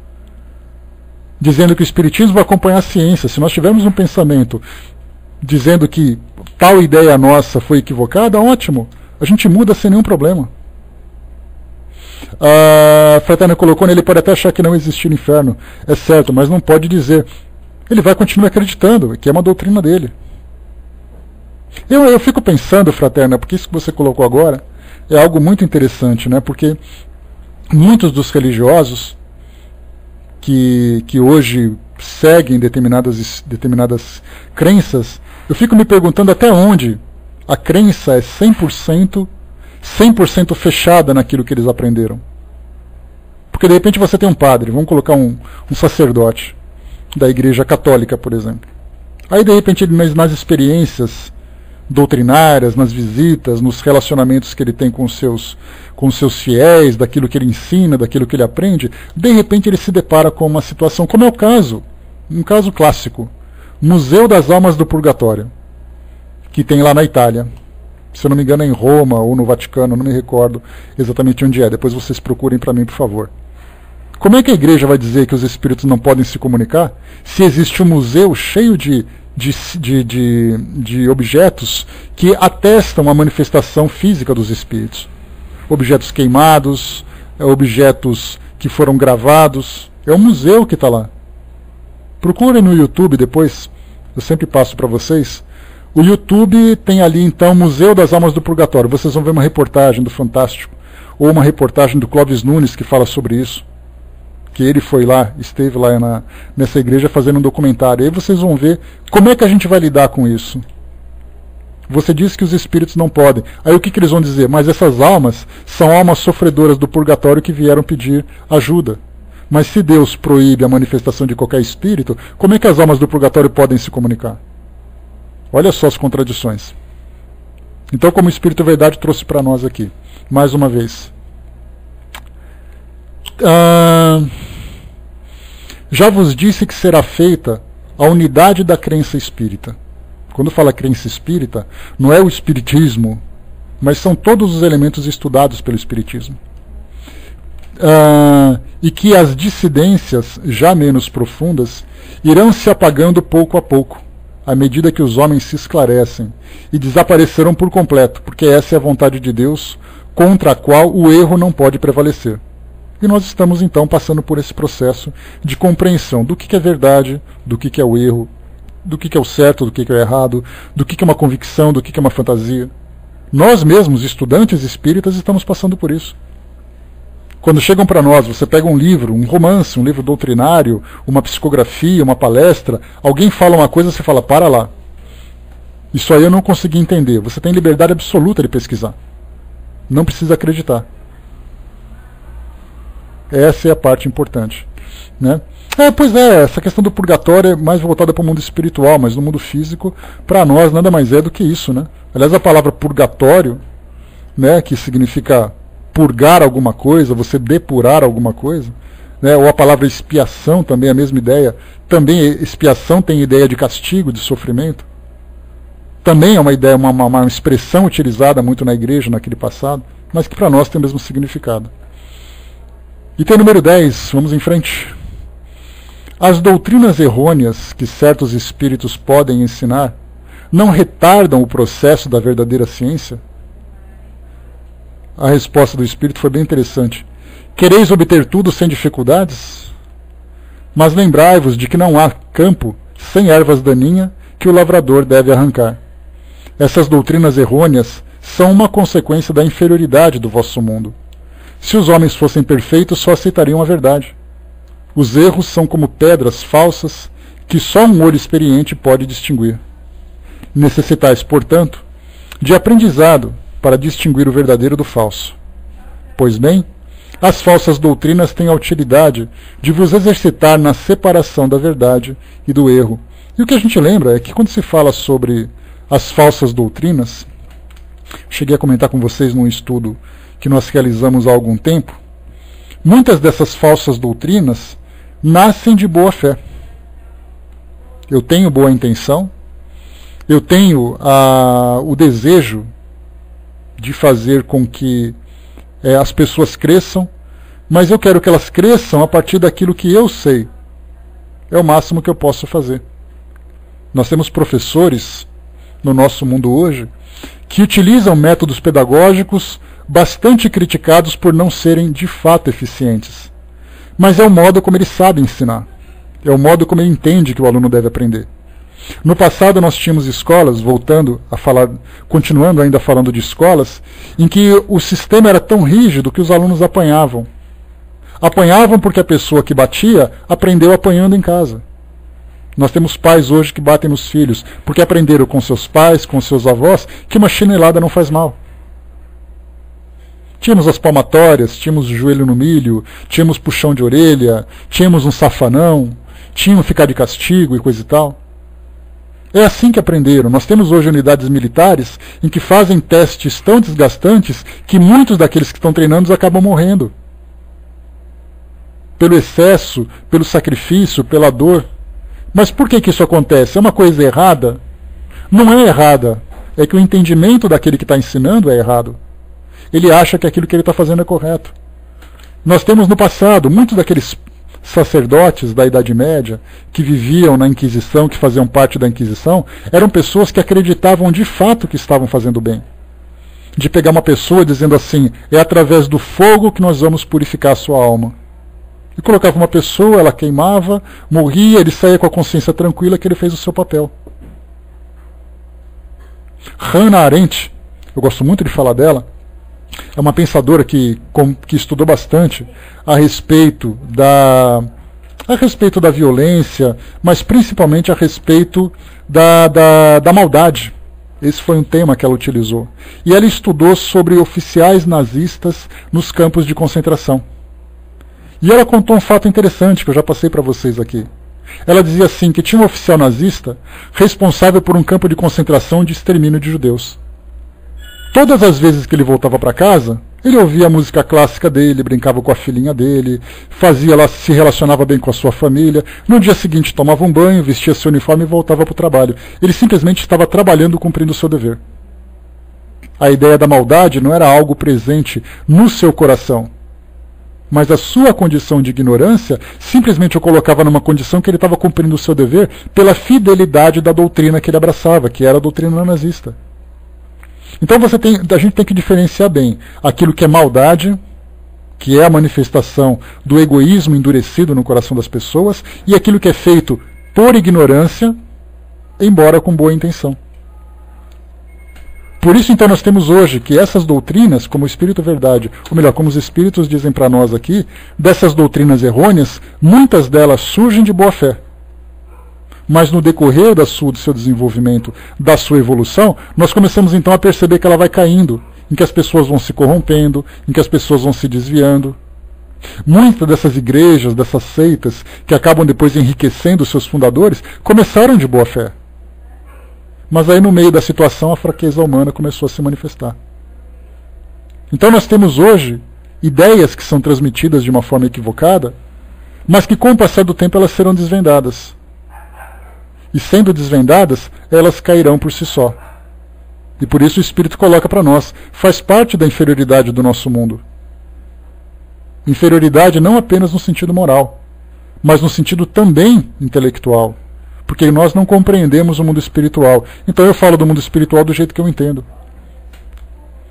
Dizendo que o Espiritismo vai acompanhar a ciência. Se nós tivermos um pensamento dizendo que tal ideia nossa foi equivocada, ótimo. A gente muda sem nenhum problema. A Fraterna colocou, ele pode até achar que não existe o inferno. É certo, mas não pode dizer. Ele vai continuar acreditando, que é uma doutrina dele. Eu fico pensando, Fraterna, porque isso que você colocou agora é algo muito interessante, né? Porque muitos dos religiosos que hoje seguem determinadas crenças, eu fico me perguntando até onde a crença é 100% fechada naquilo que eles aprenderam. Porque de repente você tem um padre, vamos colocar um sacerdote da Igreja Católica, por exemplo. Aí de repente ele, nas experiências doutrinárias, nas visitas, nos relacionamentos que ele tem com os seus fiéis, daquilo que ele ensina, daquilo que ele aprende, de repente ele se depara com uma situação, como é o caso, um caso clássico, Museu das Almas do Purgatório, que tem lá na Itália. Se eu não me engano é em Roma ou no Vaticano, não me recordo exatamente onde é, depois vocês procurem para mim, por favor. Como é que a Igreja vai dizer que os espíritos não podem se comunicar se existe um museu cheio de objetos que atestam a manifestação física dos espíritos? Objetos queimados, objetos que foram gravados. É um museu que está lá. Procurem no YouTube depois, eu sempre passo para vocês. O YouTube tem ali então Museu das Almas do Purgatório. Vocês vão ver uma reportagem do Fantástico, ou uma reportagem do Clóvis Nunes que fala sobre isso. Que ele foi lá, esteve lá nessa igreja fazendo um documentário. Aí vocês vão ver como é que a gente vai lidar com isso. Você disse que os espíritos não podem. Aí o que eles vão dizer? Mas essas almas são almas sofredoras do purgatório que vieram pedir ajuda. Mas se Deus proíbe a manifestação de qualquer espírito, como é que as almas do purgatório podem se comunicar? Olha só as contradições. Então, como o Espírito Verdade trouxe para nós aqui, mais uma vez. Já vos disse que será feita a unidade da crença espírita. Quando fala crença espírita, não é o espiritismo, mas são todos os elementos estudados pelo espiritismo. E que as dissidências, já menos profundas, irão se apagando pouco a pouco, à medida que os homens se esclarecem, e desaparecerão por completo, porque essa é a vontade de Deus, contra a qual o erro não pode prevalecer. E nós estamos então passando por esse processo de compreensão do que é verdade, do que é o erro, do que é o certo, do que é o errado, do que é uma convicção, do que é uma fantasia. Nós mesmos, estudantes espíritas, estamos passando por isso. Quando chegam para nós, você pega um livro, um romance, um livro doutrinário, uma psicografia, uma palestra, alguém fala uma coisa, você fala, para lá. Isso aí eu não consegui entender. Você tem liberdade absoluta de pesquisar. Não precisa acreditar. Essa é a parte importante, né? Pois é, essa questão do purgatório é mais voltada para o mundo espiritual, mas no mundo físico, para nós, nada mais é do que isso, né? Aliás, a palavra purgatório, né, que significa purgar alguma coisa, você depurar alguma coisa, né, ou a palavra expiação também é a mesma ideia. Também expiação tem ideia de castigo, de sofrimento. Também é uma ideia, uma expressão utilizada muito na igreja, naquele passado, mas que para nós tem o mesmo significado. Item número 10, vamos em frente. As doutrinas errôneas que certos espíritos podem ensinar não retardam o processo da verdadeira ciência? A resposta do espírito foi bem interessante. Quereis obter tudo sem dificuldades? Mas lembrai-vos de que não há campo sem ervas daninhas que o lavrador deve arrancar. Essas doutrinas errôneas são uma consequência da inferioridade do vosso mundo. Se os homens fossem perfeitos, só aceitariam a verdade. Os erros são como pedras falsas que só um olho experiente pode distinguir. Necessitais, portanto, de aprendizado para distinguir o verdadeiro do falso. Pois bem, as falsas doutrinas têm a utilidade de vos exercitar na separação da verdade e do erro. E o que a gente lembra é que quando se fala sobre as falsas doutrinas, cheguei a comentar com vocês num estudo que nós realizamos há algum tempo, muitas dessas falsas doutrinas nascem de boa fé. Eu tenho boa intenção, eu tenho o desejo de fazer com que as pessoas cresçam, mas eu quero que elas cresçam a partir daquilo que eu sei. É o máximo que eu posso fazer. Nós temos professores no nosso mundo hoje que utilizam métodos pedagógicos bastante criticados por não serem de fato eficientes. Mas é o modo como ele sabe ensinar. É o modo como ele entende que o aluno deve aprender. No passado nós tínhamos escolas, voltando a falar, continuando ainda falando de escolas, em que o sistema era tão rígido que os alunos apanhavam. Apanhavam porque a pessoa que batia aprendeu apanhando em casa. Nós temos pais hoje que batem nos filhos porque aprenderam com seus pais, com seus avós, que uma chinelada não faz mal. Tínhamos as palmatórias, tínhamos o joelho no milho, tínhamos puxão de orelha, tínhamos um safanão, tínhamos ficar de castigo e coisa e tal. É assim que aprenderam. Nós temos hoje unidades militares em que fazem testes tão desgastantes que muitos daqueles que estão treinando acabam morrendo. Pelo excesso, pelo sacrifício, pela dor. Mas por que isso acontece? É uma coisa errada? Não é errada. É que o entendimento daquele que está ensinando é errado. Ele acha que aquilo que ele está fazendo é correto. Nós temos no passado muitos daqueles sacerdotes da Idade Média que viviam na Inquisição, que faziam parte da Inquisição, eram pessoas que acreditavam de fato que estavam fazendo bem. De pegar uma pessoa dizendo assim, é através do fogo que nós vamos purificar a sua alma. E colocava uma pessoa, ela queimava, morria, ele saía com a consciência tranquila que ele fez o seu papel. Hannah Arendt, eu gosto muito de falar dela, é uma pensadora que estudou bastante a respeito da violência, mas principalmente a respeito da maldade. Esse foi um tema que ela utilizou. E ela estudou sobre oficiais nazistas nos campos de concentração. E ela contou um fato interessante que eu já passei para vocês aqui. Ela dizia assim, que tinha um oficial nazista responsável por um campo de concentração de extermínio de judeus. Todas as vezes que ele voltava para casa, Ele ouvia a música clássica dele, brincava com a filhinha dele, se relacionava bem com a sua família. No dia seguinte tomava um banho, vestia seu uniforme e voltava para o trabalho. Ele simplesmente estava trabalhando, cumprindo o seu dever. A ideia da maldade não era algo presente no seu coração, mas a sua condição de ignorância simplesmente o colocava numa condição que ele estava cumprindo o seu dever pela fidelidade da doutrina que ele abraçava, que era a doutrina nazista. Então a gente tem que diferenciar bem aquilo que é maldade, que é a manifestação do egoísmo endurecido no coração das pessoas, e aquilo que é feito por ignorância, embora com boa intenção. Por isso, então, nós temos hoje que essas doutrinas, como o Espírito Verdade, ou melhor, como os Espíritos dizem para nós aqui, dessas doutrinas errôneas, muitas delas surgem de boa fé. Mas no decorrer do seu desenvolvimento, da sua evolução, nós começamos então a perceber que ela vai caindo, em que as pessoas vão se corrompendo, em que as pessoas vão se desviando. Muitas dessas igrejas, dessas seitas, que acabam depois enriquecendo os seus fundadores, começaram de boa fé. Mas aí no meio da situação a fraqueza humana começou a se manifestar. Então nós temos hoje ideias que são transmitidas de uma forma equivocada, mas que com o passar do tempo elas serão desvendadas. E sendo desvendadas, elas cairão por si só. E por isso o Espírito coloca para nós, faz parte da inferioridade do nosso mundo. Inferioridade não apenas no sentido moral, mas no sentido também intelectual. Porque nós não compreendemos o mundo espiritual. Então eu falo do mundo espiritual do jeito que eu entendo.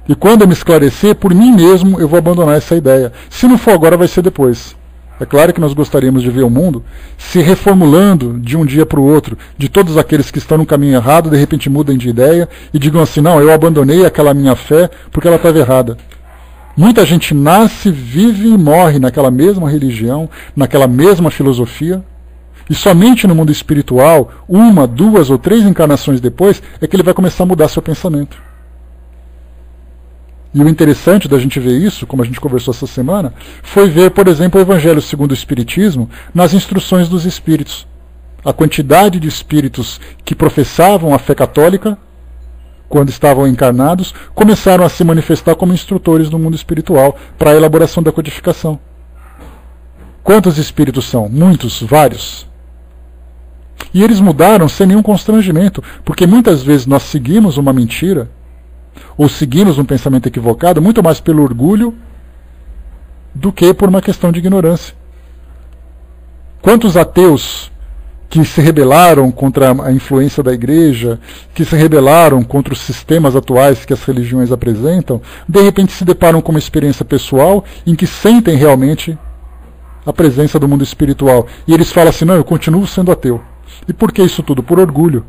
E quando eu me esclarecer, por mim mesmo, eu vou abandonar essa ideia. Se não for agora, vai ser depois. É claro que nós gostaríamos de ver o mundo se reformulando de um dia para o outro, de todos aqueles que estão no caminho errado, de repente mudem de ideia e digam assim, não, eu abandonei aquela minha fé porque ela estava errada. Muita gente nasce, vive e morre naquela mesma religião, naquela mesma filosofia, e somente no mundo espiritual, 1, 2 ou 3 encarnações depois, é que ele vai começar a mudar seu pensamento. E o interessante da gente ver isso, como a gente conversou essa semana, foi ver, por exemplo, o Evangelho segundo o Espiritismo nas instruções dos Espíritos. A quantidade de espíritos que professavam a fé católica, quando estavam encarnados, começaram a se manifestar como instrutores no mundo espiritual para a elaboração da codificação. Quantos espíritos são? Muitos, vários. E eles mudaram sem nenhum constrangimento, porque muitas vezes nós seguimos uma mentira, ou seguimos um pensamento equivocado, muito mais pelo orgulho do que por uma questão de ignorância. Quantos ateus que se rebelaram contra a influência da igreja, que se rebelaram contra os sistemas atuais que as religiões apresentam, de repente se deparam com uma experiência pessoal em que sentem realmente a presença do mundo espiritual. E eles falam assim, não, eu continuo sendo ateu. E por que isso tudo? Por orgulho.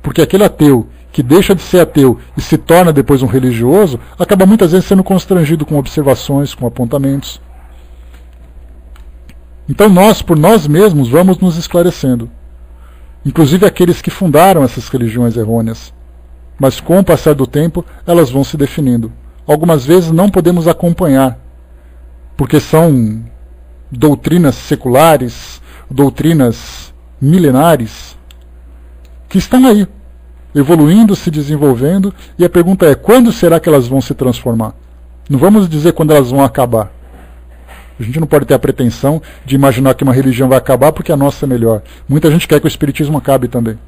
Porque aquele ateu que deixa de ser ateu e se torna depois um religioso, acaba muitas vezes sendo constrangido com observações, com apontamentos. Então nós, por nós mesmos, vamos nos esclarecendo. Inclusive aqueles que fundaram essas religiões errôneas. Mas com o passar do tempo, elas vão se definindo. Algumas vezes não podemos acompanhar, porque são doutrinas seculares, doutrinas milenares, que estão aí, evoluindo, se desenvolvendo, e a pergunta é, quando será que elas vão se transformar? Não vamos dizer quando elas vão acabar. A gente não pode ter a pretensão de imaginar que uma religião vai acabar porque a nossa é melhor. Muita gente quer que o espiritismo acabe também.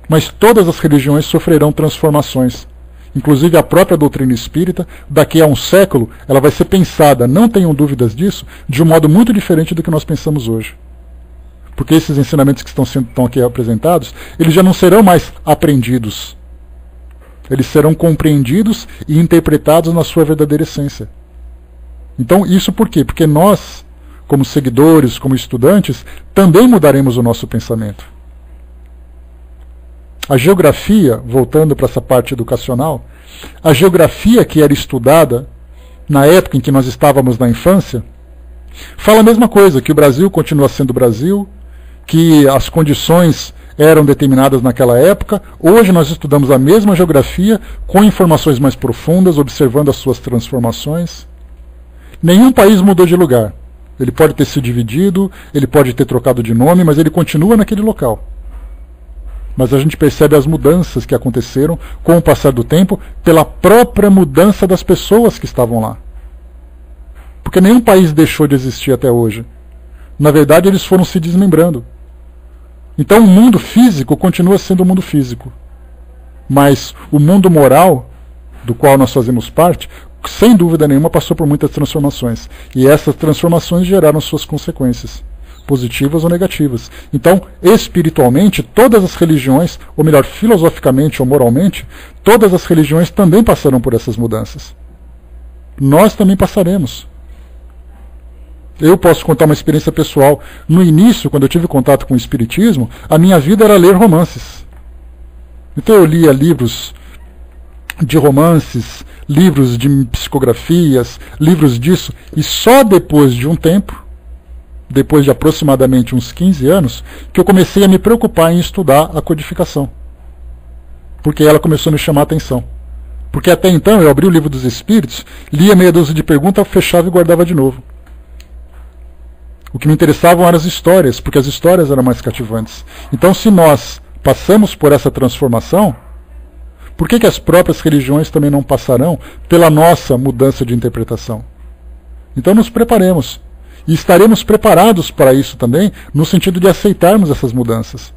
Mas todas as religiões sofrerão transformações. Inclusive a própria doutrina espírita, daqui a um século, ela vai ser pensada, não tenham dúvidas disso, de um modo muito diferente do que nós pensamos hoje. Porque esses ensinamentos que estão aqui apresentados, eles já não serão mais aprendidos. Eles serão compreendidos e interpretados na sua verdadeira essência. Então, isso por quê? Porque nós, como seguidores, como estudantes, também mudaremos o nosso pensamento. A geografia, voltando para essa parte educacional, a geografia que era estudada na época em que nós estávamos na infância, fala a mesma coisa, que o Brasil continua sendo Brasil, que as condições eram determinadas naquela época. Hoje nós estudamos a mesma geografia, com informações mais profundas, observando as suas transformações. Nenhum país mudou de lugar. Ele pode ter se dividido, ele pode ter trocado de nome, mas ele continua naquele local. mas a gente percebe as mudanças que aconteceram com o passar do tempo pela própria mudança das pessoas que estavam lá. Porque nenhum país deixou de existir até hoje. Na verdade, eles foram se desmembrando. Então o mundo físico continua sendo o mundo físico. Mas o mundo moral, do qual nós fazemos parte, sem dúvida nenhuma passou por muitas transformações. E essas transformações geraram suas consequências, positivas ou negativas. Então, espiritualmente, todas as religiões, ou melhor, filosoficamente ou moralmente, todas as religiões também passaram por essas mudanças. Nós também passaremos. Eu posso contar uma experiência pessoal. No início, quando eu tive contato com o espiritismo, a minha vida era ler romances. Então eu lia livros de romances, livros de psicografias, livros disso, e só depois de um tempo, depois de aproximadamente uns 15 anos, que eu comecei a me preocupar em estudar a codificação. Porque ela começou a me chamar a atenção. Porque até então eu abri o livro dos Espíritos, lia meia dúzia de perguntas, fechava e guardava de novo. O que me interessavam eram as histórias, porque as histórias eram mais cativantes. Então, se nós passamos por essa transformação, por que as próprias religiões também não passarão pela nossa mudança de interpretação? Então nos preparemos. E estaremos preparados para isso também, no sentido de aceitarmos essas mudanças.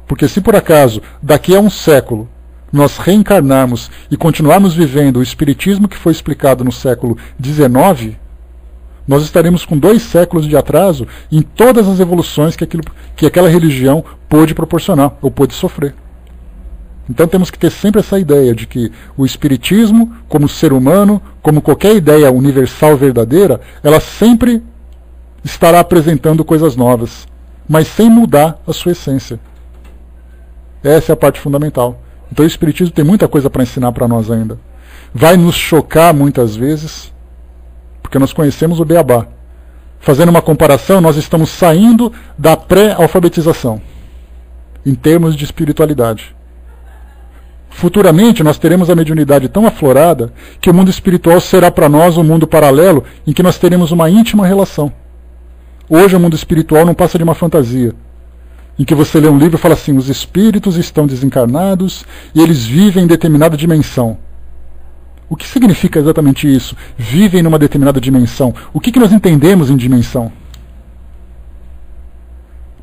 Porque se por acaso, daqui a um século, nós reencarnarmos e continuarmos vivendo o espiritismo que foi explicado no século XIX, nós estaremos com 2 séculos de atraso em todas as evoluções que aquela religião pôde proporcionar, ou pôde sofrer. Então temos que ter sempre essa ideia de que o espiritismo, como ser humano, como qualquer ideia universal verdadeira, ela sempre estará apresentando coisas novas, mas sem mudar a sua essência. Essa é a parte fundamental. Então o espiritismo tem muita coisa para ensinar para nós ainda. Vai nos chocar muitas vezes, porque nós conhecemos o beabá. Fazendo uma comparação, nós estamos saindo da pré-alfabetização, em termos de espiritualidade. Futuramente nós teremos a mediunidade tão aflorada que o mundo espiritual será para nós um mundo paralelo em que nós teremos uma íntima relação. Hoje o mundo espiritual não passa de uma fantasia, em que você lê um livro e fala assim, os espíritos estão desencarnados e eles vivem em determinada dimensão. O que significa exatamente isso? Vivem numa determinada dimensão. O que nós entendemos em dimensão?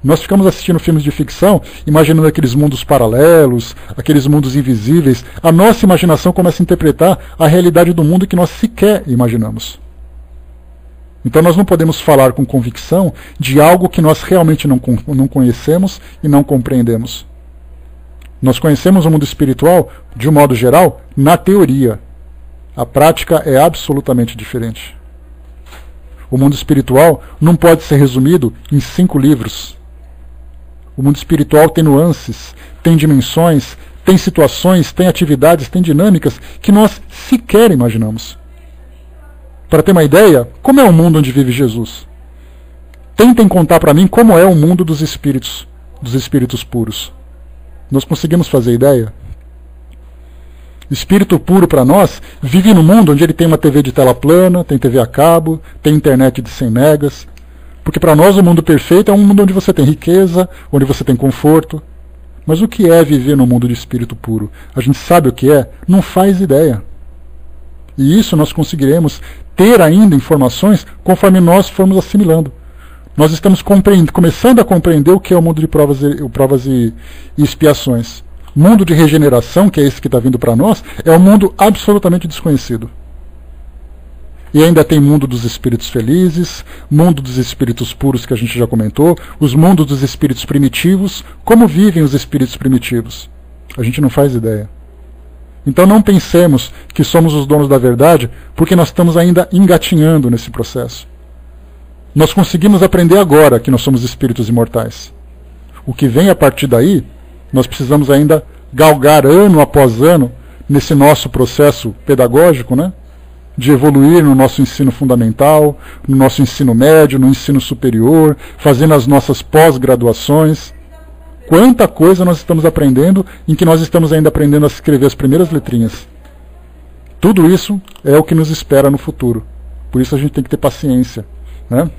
Nós ficamos assistindo filmes de ficção, imaginando aqueles mundos paralelos, aqueles mundos invisíveis. A nossa imaginação começa a interpretar a realidade do mundo que nós sequer imaginamos. Então nós não podemos falar com convicção de algo que nós realmente não conhecemos e não compreendemos. Nós conhecemos o mundo espiritual, de um modo geral, na teoria. A prática é absolutamente diferente. O mundo espiritual não pode ser resumido em 5 livros. O mundo espiritual tem nuances, tem dimensões, tem situações, tem atividades, tem dinâmicas que nós sequer imaginamos. Para ter uma ideia, como é o mundo onde vive Jesus? Tentem contar para mim como é o mundo dos espíritos puros. Nós conseguimos fazer ideia? Espírito puro para nós vive no mundo onde ele tem uma TV de tela plana, tem TV a cabo, tem internet de 100 megas. Porque para nós o mundo perfeito é um mundo onde você tem riqueza, onde você tem conforto. Mas o que é viver no mundo de espírito puro? A gente sabe o que é? Não faz ideia. E isso nós conseguiremos ter ainda informações conforme nós formos assimilando. Nós estamos começando a compreender o que é o mundo de provas e expiações. Mundo de regeneração, que é esse que está vindo para nós, é um mundo absolutamente desconhecido. E ainda tem mundo dos espíritos felizes, mundo dos espíritos puros, que a gente já comentou, os mundos dos espíritos primitivos. Como vivem os espíritos primitivos? A gente não faz ideia. Então não pensemos que somos os donos da verdade, porque nós estamos ainda engatinhando nesse processo. Nós conseguimos aprender agora que nós somos espíritos imortais. O que vem a partir daí, nós precisamos ainda galgar ano após ano nesse nosso processo pedagógico, né? De evoluir no nosso ensino fundamental, no nosso ensino médio, no ensino superior, fazendo as nossas pós-graduações. Quanta coisa nós estamos aprendendo, em que nós estamos ainda aprendendo a escrever as primeiras letrinhas. Tudo isso é o que nos espera no futuro. Por isso a gente tem que ter paciência, né?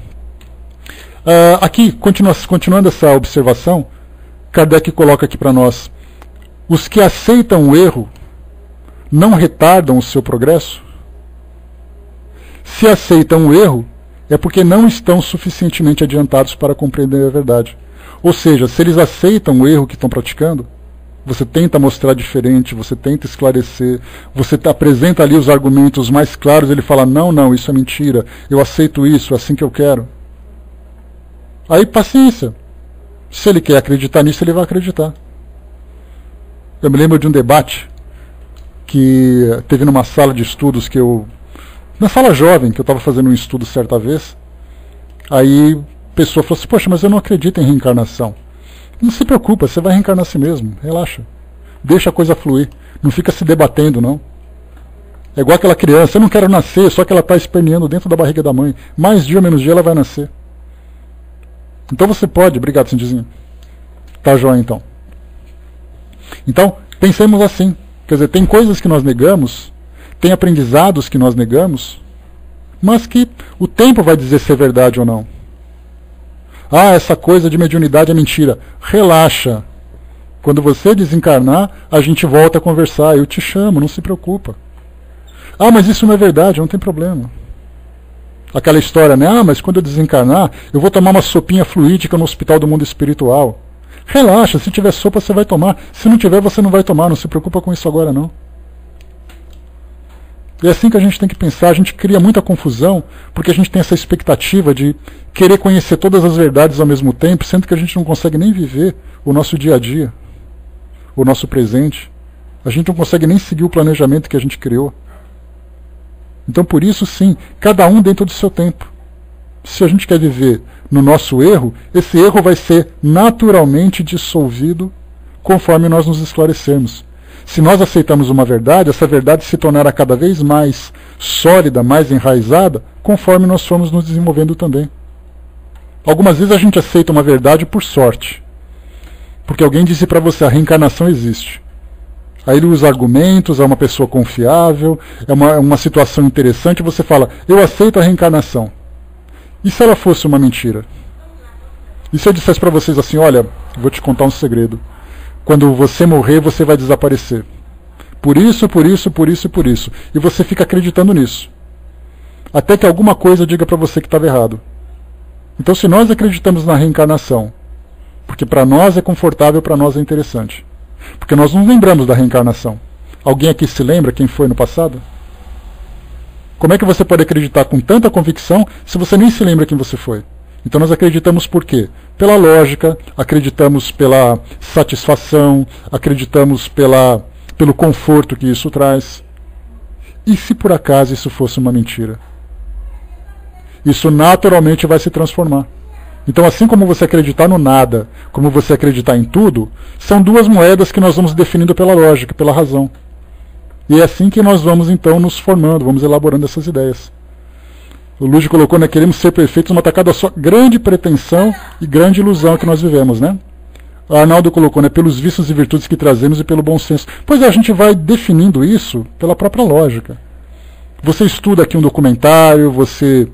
Aqui, continuando essa observação, Kardec coloca aqui para nós: os que aceitam o erro não retardam o seu progresso? Se aceitam o erro, é porque não estão suficientemente adiantados para compreender a verdade. Ou seja, se eles aceitam o erro que estão praticando, você tenta mostrar diferente, você tenta esclarecer, você apresenta ali os argumentos mais claros, ele fala: não, isso é mentira, eu aceito isso, é assim que eu quero. Aí, paciência. Se ele quer acreditar nisso, ele vai acreditar. Eu me lembro de um debate que teve numa sala de estudos na sala jovem, que eu estava fazendo um estudo certa vez. Aí a pessoa falou assim: poxa, mas eu não acredito em reencarnação. Não se preocupa, você vai reencarnar a si mesmo, relaxa. Deixa a coisa fluir, não fica se debatendo, não. É igual aquela criança: eu não quero nascer, só que ela está esperneando dentro da barriga da mãe. Mais dia ou menos dia ela vai nascer. Então você pode. Obrigado, Cindizinho. Tá joia, então. Então, pensemos assim. Quer dizer, tem coisas que nós negamos, tem aprendizados que nós negamos, mas que o tempo vai dizer se é verdade ou não. Ah, essa coisa de mediunidade é mentira. Relaxa. Quando você desencarnar, a gente volta a conversar. Eu te chamo, não se preocupa. Ah, mas isso não é verdade, não tem problema. Aquela história, né? Ah, mas quando eu desencarnar, eu vou tomar uma sopinha fluídica no hospital do mundo espiritual. Relaxa, se tiver sopa você vai tomar. Se não tiver, você não vai tomar. Não se preocupa com isso agora, não. E é assim que a gente tem que pensar. A gente cria muita confusão, porque a gente tem essa expectativa de querer conhecer todas as verdades ao mesmo tempo, sendo que a gente não consegue nem viver o nosso dia a dia, o nosso presente. A gente não consegue nem seguir o planejamento que a gente criou. Então, por isso, sim, cada um dentro do seu tempo. Se a gente quer viver no nosso erro, esse erro vai ser naturalmente dissolvido conforme nós nos esclarecermos. Se nós aceitamos uma verdade, essa verdade se tornará cada vez mais sólida, mais enraizada, conforme nós formos nos desenvolvendo também. Algumas vezes a gente aceita uma verdade por sorte, porque alguém disse para você: a reencarnação existe. Aí ele usa argumentos, é uma pessoa confiável, é uma situação interessante, você fala: eu aceito a reencarnação. E se ela fosse uma mentira? E se eu dissesse para vocês assim: olha, vou te contar um segredo. Quando você morrer, você vai desaparecer. Por isso, por isso, por isso e por isso. E você fica acreditando nisso. Até que alguma coisa diga para você que estava errado. Então, se nós acreditamos na reencarnação, porque para nós é confortável, para nós é interessante. Porque nós não lembramos da reencarnação. Alguém aqui se lembra quem foi no passado? Como é que você pode acreditar com tanta convicção se você nem se lembra quem você foi? Então nós acreditamos por quê? Pela lógica, acreditamos pela satisfação, acreditamos pelo conforto que isso traz. E se por acaso isso fosse uma mentira? Isso naturalmente vai se transformar. Então, assim como você acreditar no nada, como você acreditar em tudo, são duas moedas que nós vamos definindo pela lógica, pela razão. E é assim que nós vamos, então, nos formando, vamos elaborando essas ideias. O Lúcio colocou, né, queremos ser perfeitos, uma tacada só. Grande pretensão e grande ilusão que nós vivemos, né? O Arnaldo colocou, né, pelos vícios e virtudes que trazemos e pelo bom senso. Pois é, a gente vai definindo isso pela própria lógica. Você estuda aqui um documentário, você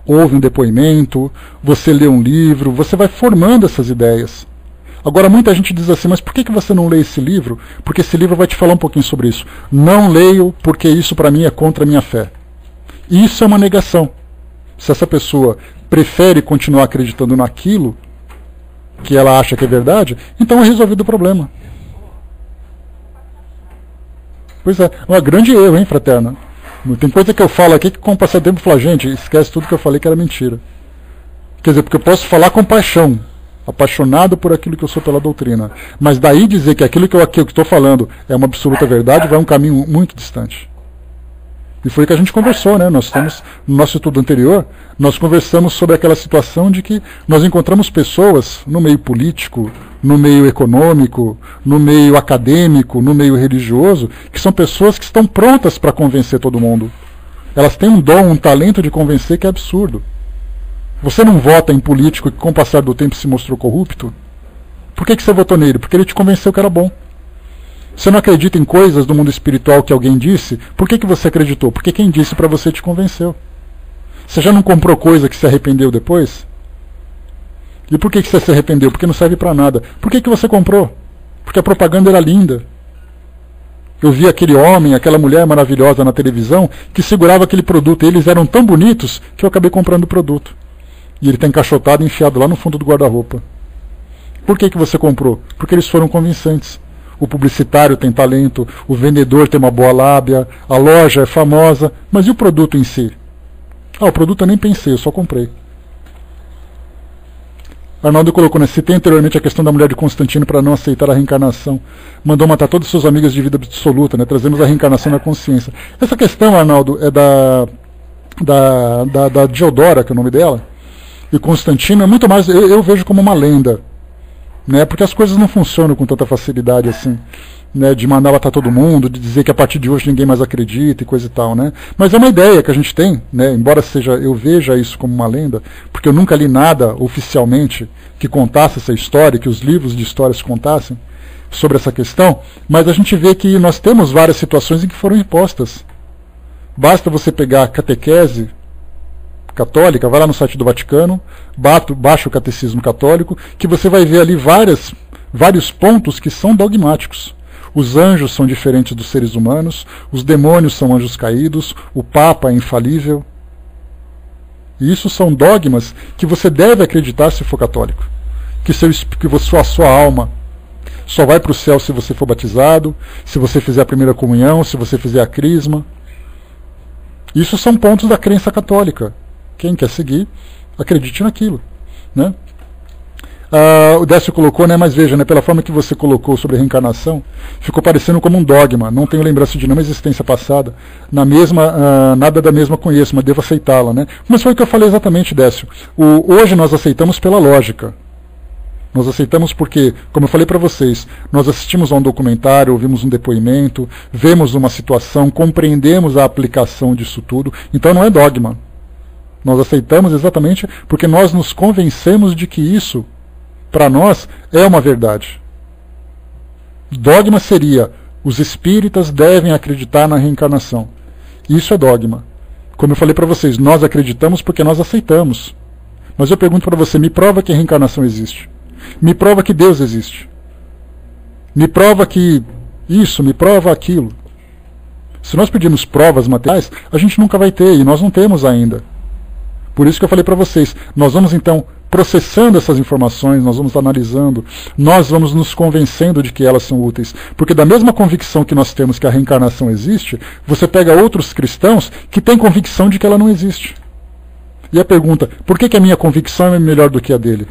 ouve um depoimento, você lê um livro, você vai formando essas ideias. Agora, muita gente diz assim: mas por que você não lê esse livro? Porque esse livro vai te falar um pouquinho sobre isso. Não leio porque isso para mim é contra a minha fé. Isso é uma negação. Se essa pessoa prefere continuar acreditando naquilo que ela acha que é verdade, então é resolvido o problema. Pois é um grande erro, hein, fraterna? Tem coisa que eu falo aqui que com o passar do tempo eu falo: gente, esquece tudo que eu falei que era mentira. Quer dizer, porque eu posso falar com paixão, apaixonado por aquilo que eu sou pela doutrina. Mas daí dizer que aquilo que eu estou falando é uma absoluta verdade, vai um caminho muito distante. E foi o que a gente conversou, né? Nós estamos, no nosso estudo anterior, nós conversamos sobre aquela situação de que nós encontramos pessoas no meio político, no meio econômico, no meio acadêmico, no meio religioso, que são pessoas que estão prontas para convencer todo mundo. Elas têm um dom, um talento de convencer que é absurdo. Você não vota em político que com o passar do tempo se mostrou corrupto? Por que você votou nele? Porque ele te convenceu que era bom. Você não acredita em coisas do mundo espiritual que alguém disse? Por que você acreditou? Porque quem disse para você te convenceu. Você já não comprou coisa que se arrependeu depois? E por que você se arrependeu? Porque não serve para nada. Por que você comprou? Porque a propaganda era linda. Eu vi aquele homem, aquela mulher maravilhosa na televisão que segurava aquele produto. E eles eram tão bonitos que eu acabei comprando o produto. E ele está encaixotado e enfiado lá no fundo do guarda-roupa. Por que você comprou? Porque eles foram convincentes. O publicitário tem talento, o vendedor tem uma boa lábia, a loja é famosa, mas e o produto em si? O produto eu nem pensei, eu só comprei. Arnaldo colocou, né? Citei anteriormente a questão da mulher de Constantino para não aceitar a reencarnação. Mandou matar todas as suas amigas de vida absoluta, né? Trazemos a reencarnação na consciência. Essa questão, Arnaldo, é da Diodora, que é o nome dela, e Constantino é muito mais, eu vejo como uma lenda, né? Porque as coisas não funcionam com tanta facilidade assim, né? De mandar matar todo mundo, de dizer que a partir de hoje ninguém mais acredita e coisa e tal, né? Mas é uma ideia que a gente tem, né? Embora eu veja isso como uma lenda, porque eu nunca li nada oficialmente que contasse essa história, que os livros de histórias contassem sobre essa questão, mas a gente vê que nós temos várias situações em que foram impostas. Basta você pegar a catequese católica, vai lá no site do Vaticano, baixa o Catecismo Católico, que você vai ver ali vários pontos que são dogmáticos. Os anjos são diferentes dos seres humanos, os demônios são anjos caídos, o Papa é infalível. E isso são dogmas que você deve acreditar se for católico. Que a sua alma só vai para o céu se você for batizado, se você fizer a primeira comunhão, se você fizer a crisma. Isso são pontos da crença católica. Quem quer seguir, acredite naquilo, né? O Décio colocou, né, mas veja, né, pela forma que você colocou sobre a reencarnação, ficou parecendo como um dogma. Não tenho lembrança de nenhuma existência passada. Nada da mesma conheço, mas devo aceitá-la, né? Mas foi o que eu falei exatamente, Décio. Hoje nós aceitamos pela lógica. Nós aceitamos porque, como eu falei para vocês, nós assistimos a um documentário, ouvimos um depoimento, vemos uma situação, compreendemos a aplicação disso tudo. Então não é dogma. Nós aceitamos exatamente porque nós nos convencemos de que isso, para nós, é uma verdade. Dogma seria, os espíritas devem acreditar na reencarnação. Isso é dogma. Como eu falei para vocês, nós acreditamos porque nós aceitamos. Mas eu pergunto para você, me prova que a reencarnação existe. Me prova que Deus existe. Me prova que isso, me prova aquilo. Se nós pedirmos provas materiais, a gente nunca vai ter, e nós não temos ainda. Por isso que eu falei para vocês, nós vamos então processando essas informações, nós vamos analisando, nós vamos nos convencendo de que elas são úteis. Porque da mesma convicção que nós temos que a reencarnação existe, você pega outros cristãos que têm convicção de que ela não existe. E a pergunta, por que a minha convicção é melhor do que a dele?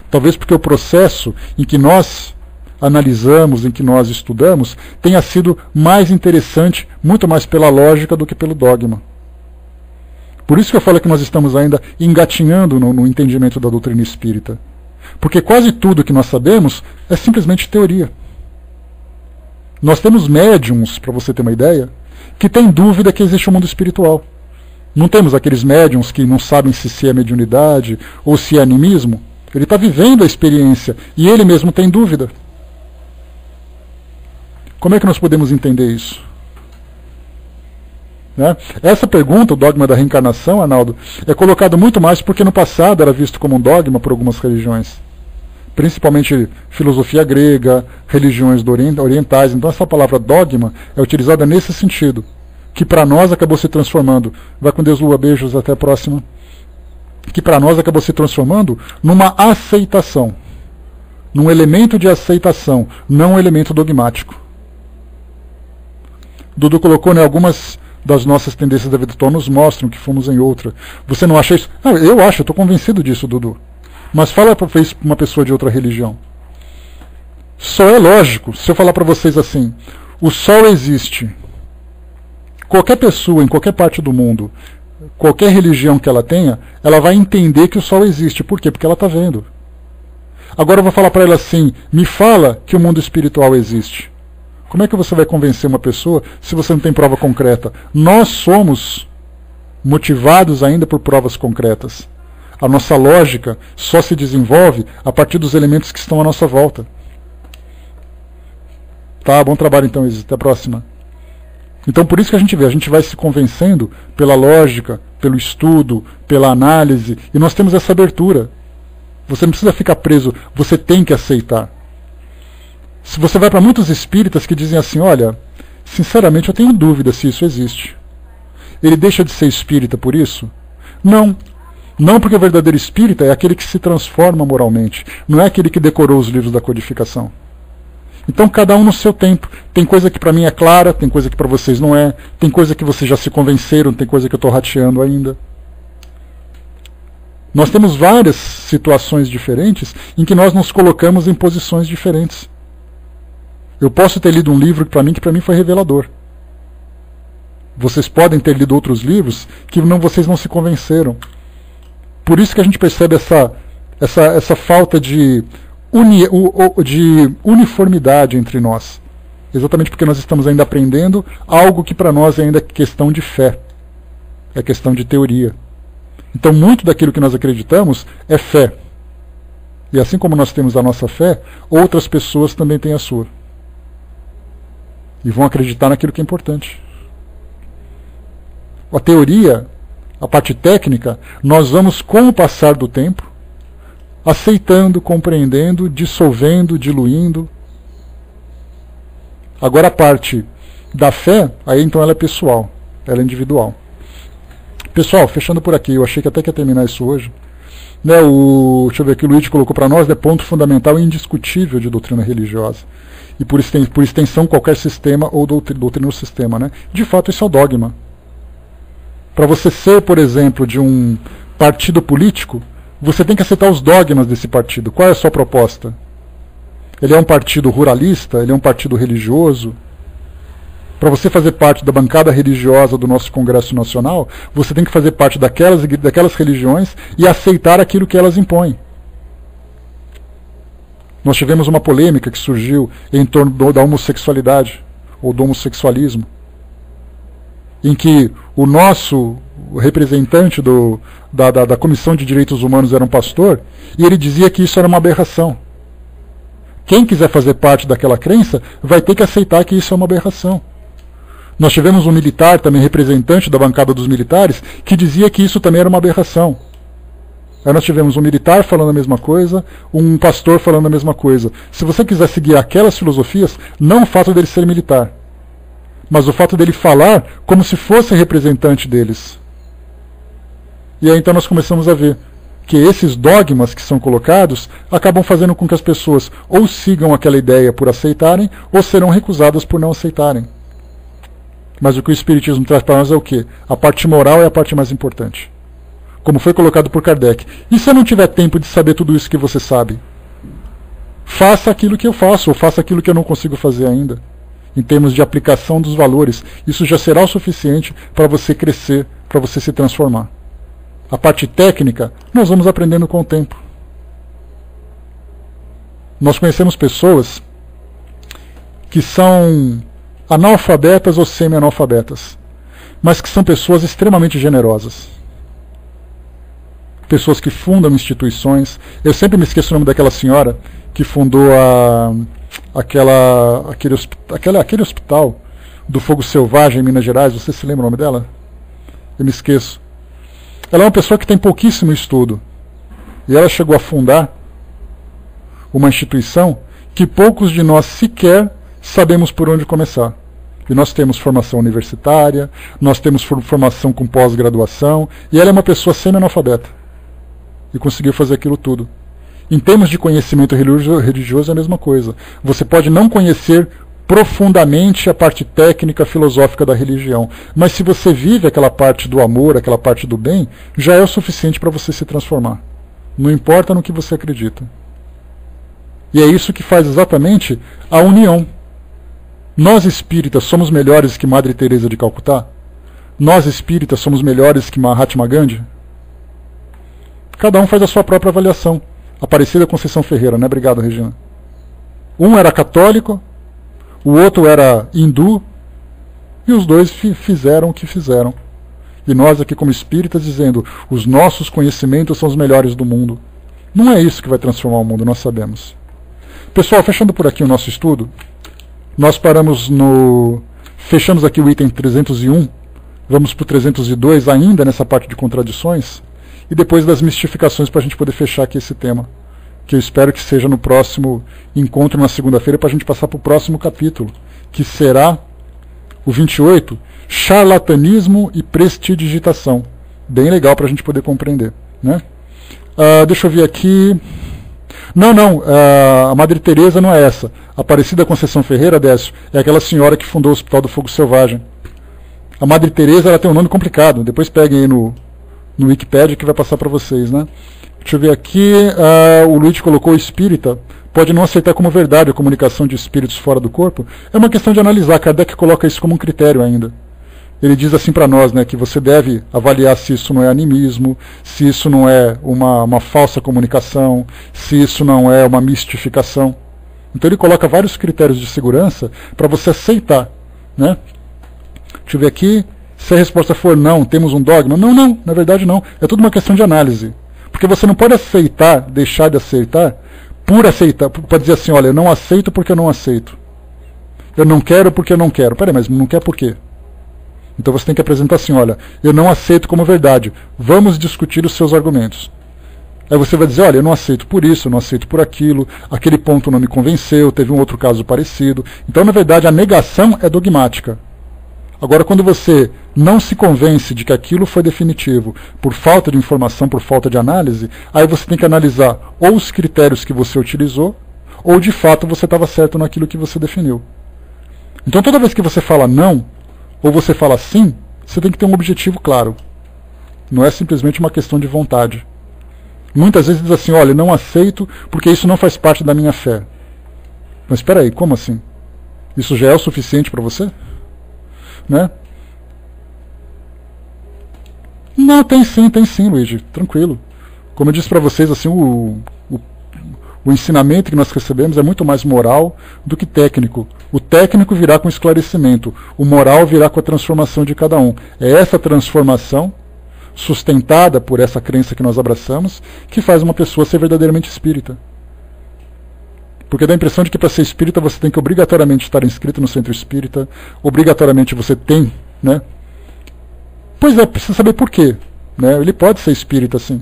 Talvez porque o processo em que nós analisamos, em que nós estudamos, tenha sido mais interessante, muito mais pela lógica do que pelo dogma. Por isso que eu falo que nós estamos ainda engatinhando no entendimento da doutrina espírita. Porque quase tudo que nós sabemos é simplesmente teoria. Nós temos médiums, para você ter uma ideia, que têm dúvida que existe um mundo espiritual. Não temos aqueles médiums que não sabem se é mediunidade ou se é animismo. Ele está vivendo a experiência e ele mesmo tem dúvida. Como é que nós podemos entender isso? Né? Essa pergunta, o dogma da reencarnação, Arnaldo, é colocado muito mais porque no passado era visto como um dogma por algumas religiões. Principalmente filosofia grega, religiões orientais. Então essa palavra dogma é utilizada nesse sentido. Que para nós acabou se transformando. Vai com Deus, Lua, beijos, até a próxima. Que para nós acabou se transformando numa aceitação. Num elemento de aceitação, não um elemento dogmático. Dudu colocou, né, algumas das nossas tendências da vida atual nos mostram que fomos em outra. Você não acha isso? Não, eu acho, eu estou convencido disso, Dudu. Mas fala para uma pessoa de outra religião. Só é lógico, se eu falar para vocês assim, o Sol existe. Qualquer pessoa, em qualquer parte do mundo, qualquer religião que ela tenha, ela vai entender que o Sol existe. Por quê? Porque ela está vendo. Agora eu vou falar para ela assim, me fala que o mundo espiritual existe. Como é que você vai convencer uma pessoa se você não tem prova concreta? Nós somos motivados ainda por provas concretas. A nossa lógica só se desenvolve a partir dos elementos que estão à nossa volta. Tá, bom trabalho então, Isis. Até a próxima. Então por isso que a gente vai se convencendo pela lógica, pelo estudo, pela análise, e nós temos essa abertura. Você não precisa ficar preso, você tem que aceitar. Se você vai para muitos espíritas que dizem assim, olha, sinceramente eu tenho dúvida se isso existe. Ele deixa de ser espírita por isso? Não. Não, porque o verdadeiro espírita é aquele que se transforma moralmente, não é aquele que decorou os livros da codificação. Então cada um no seu tempo. Tem coisa que para mim é clara, tem coisa que para vocês não é, tem coisa que vocês já se convenceram, tem coisa que eu estou rateando ainda. Nós temos várias situações diferentes em que nós nos colocamos em posições diferentes. Eu posso ter lido um livro que para mim foi revelador. Vocês podem ter lido outros livros que vocês não se convenceram. Por isso que a gente percebe essa falta de uniformidade entre nós. Exatamente porque nós estamos ainda aprendendo algo que para nós é ainda questão de fé. É questão de teoria. Então muito daquilo que nós acreditamos é fé. E assim como nós temos a nossa fé, outras pessoas também têm a sua. E vão acreditar naquilo que é importante. A teoria, a parte técnica, nós vamos, com o passar do tempo, aceitando, compreendendo, dissolvendo, diluindo. Agora a parte da fé, aí então ela é pessoal, ela é individual. Pessoal, fechando por aqui, eu achei que até que ia terminar isso hoje. Deixa eu ver aqui, o Luiz colocou para nós, é ponto fundamental e indiscutível de doutrina religiosa. E por extensão qualquer sistema ou doutrina ou sistema. Né? De fato, isso é o dogma. Para você ser, por exemplo, de um partido político, você tem que aceitar os dogmas desse partido. Qual é a sua proposta? Ele é um partido ruralista? Ele é um partido religioso? Para você fazer parte da bancada religiosa do nosso Congresso Nacional, você tem que fazer parte daquelas religiões e aceitar aquilo que elas impõem. Nós tivemos uma polêmica que surgiu em torno da homossexualidade, ou do homossexualismo, em que o nosso representante da Comissão de Direitos Humanos era um pastor, e ele dizia que isso era uma aberração. Quem quiser fazer parte daquela crença vai ter que aceitar que isso é uma aberração. Nós tivemos um militar, também representante da bancada dos militares, que dizia que isso também era uma aberração. Aí nós tivemos um militar falando a mesma coisa, um pastor falando a mesma coisa. Se você quiser seguir aquelas filosofias, não o fato dele ser militar, mas o fato dele falar como se fosse representante deles. E aí então nós começamos a ver que esses dogmas que são colocados acabam fazendo com que as pessoas ou sigam aquela ideia por aceitarem, ou serão recusadas por não aceitarem. Mas o que o Espiritismo traz para nós é o quê? A parte moral é a parte mais importante. Como foi colocado por Kardec. E se eu não tiver tempo de saber tudo isso que você sabe? Faça aquilo que eu faço, ou faça aquilo que eu não consigo fazer ainda. Em termos de aplicação dos valores, isso já será o suficiente para você crescer, para você se transformar. A parte técnica, nós vamos aprendendo com o tempo. Nós conhecemos pessoas que são analfabetas ou semi-analfabetas, mas que são pessoas extremamente generosas. Pessoas que fundam instituições. Eu sempre me esqueço o nome daquela senhora que fundou aquele hospital do Fogo Selvagem em Minas Gerais. Você se lembra o nome dela? Eu me esqueço. Ela é uma pessoa que tem pouquíssimo estudo. E ela chegou a fundar uma instituição que poucos de nós sequer sabemos por onde começar. E nós temos formação universitária, nós temos formação com pós-graduação, e ela é uma pessoa semi-analfabeta. E conseguiu fazer aquilo tudo. Em termos de conhecimento religioso é a mesma coisa. Você pode não conhecer profundamente a parte técnica, filosófica da religião, mas se você vive aquela parte do amor, aquela parte do bem, já é o suficiente para você se transformar. Não importa no que você acredita. E é isso que faz exatamente a união. Nós espíritas somos melhores que Madre Teresa de Calcutá? Nós espíritas somos melhores que Mahatma Gandhi? Cada um faz a sua própria avaliação. Aparecida Conceição Ferreira, né? Obrigado, Regina. Um era católico, o outro era hindu, e os dois fizeram o que fizeram. E nós aqui como espíritas dizendo, os nossos conhecimentos são os melhores do mundo. Não é isso que vai transformar o mundo, nós sabemos. Pessoal, fechando por aqui o nosso estudo, nós fechamos aqui o item 301, vamos para o 302 ainda nessa parte de contradições, e depois das mistificações para a gente poder fechar aqui esse tema, que eu espero que seja no próximo encontro na segunda-feira, para a gente passar para o próximo capítulo, que será o 28, charlatanismo e prestidigitação. Bem legal para a gente poder compreender, né? Deixa eu ver aqui. Não, a Madre Teresa não é essa. A Aparecida Conceição Ferreira, Décio, é aquela senhora que fundou o Hospital do Fogo Selvagem. A Madre Teresa, ela tem um nome complicado. Depois peguem aí no Wikipedia que vai passar para vocês, né? Deixa eu ver aqui. O Luiz colocou espírita. Pode não aceitar como verdade a comunicação de espíritos fora do corpo. É uma questão de analisar. Kardec coloca isso como um critério ainda. Ele diz assim para nós, né, que você deve avaliar se isso não é animismo, se isso não é uma falsa comunicação, se isso não é uma mistificação. Então ele coloca vários critérios de segurança para você aceitar, né? Deixa eu ver aqui. Se a resposta for não, temos um dogma? Não, na verdade não. É tudo uma questão de análise. Porque você não pode aceitar, deixar de aceitar, por aceitar. Pode dizer assim, olha, eu não aceito porque eu não aceito. Eu não quero porque eu não quero. Peraí, mas não quer por quê? Então você tem que apresentar assim, olha, eu não aceito como verdade. Vamos discutir os seus argumentos. Aí você vai dizer, olha, eu não aceito por isso, eu não aceito por aquilo, aquele ponto não me convenceu, teve um outro caso parecido. Então, na verdade, a negação é dogmática. Agora, quando você não se convence de que aquilo foi definitivo, por falta de informação, por falta de análise, aí você tem que analisar ou os critérios que você utilizou, ou de fato você estava certo naquilo que você definiu. Então, toda vez que você fala não, ou você fala sim, você tem que ter um objetivo claro. Não é simplesmente uma questão de vontade. Muitas vezes diz assim, olha, não aceito porque isso não faz parte da minha fé. Mas espera aí, como assim? Isso já é o suficiente para você? Né? Não, tem sim, Luigi, tranquilo. Como eu disse para vocês, assim, o ensinamento que nós recebemos é muito mais moral do que técnico. O técnico virá com esclarecimento, o moral virá com a transformação de cada um. É essa transformação, sustentada por essa crença que nós abraçamos, que faz uma pessoa ser verdadeiramente espírita. Porque dá a impressão de que para ser espírita você tem que obrigatoriamente estar inscrito no centro espírita, obrigatoriamente você tem, né? Pois é, precisa saber por quê, né? Ele pode ser espírita, sim,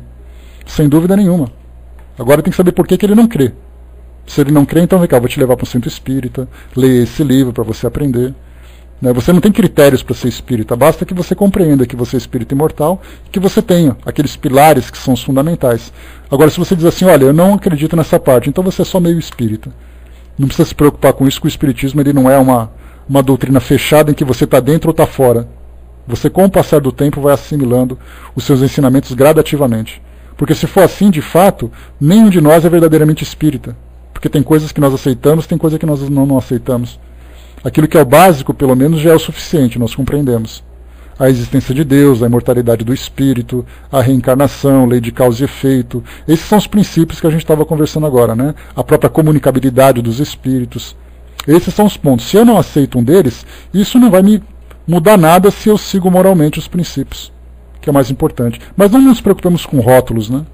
sem dúvida nenhuma. Agora tem que saber por que ele não crê. Se ele não crê, então vem cá, vou te levar para um centro espírita, ler esse livro para você aprender. Né? Você não tem critérios para ser espírita, basta que você compreenda que você é espírito imortal, que você tenha aqueles pilares que são os fundamentais. Agora, se você diz assim, olha, eu não acredito nessa parte, então você é só meio espírita. Não precisa se preocupar com isso, que o espiritismo ele não é uma doutrina fechada em que você está dentro ou está fora. Você, com o passar do tempo, vai assimilando os seus ensinamentos gradativamente. Porque se for assim, de fato, nenhum de nós é verdadeiramente espírita. Porque tem coisas que nós aceitamos, tem coisas que nós não aceitamos. Aquilo que é o básico, pelo menos, já é o suficiente, nós compreendemos. A existência de Deus, a imortalidade do espírito, a reencarnação, lei de causa e efeito. Esses são os princípios que a gente estava conversando agora, né? A própria comunicabilidade dos espíritos. Esses são os pontos. Se eu não aceito um deles, isso não vai me mudar nada se eu sigo moralmente os princípios, que é mais importante. Mas não nos preocupemos com rótulos, né?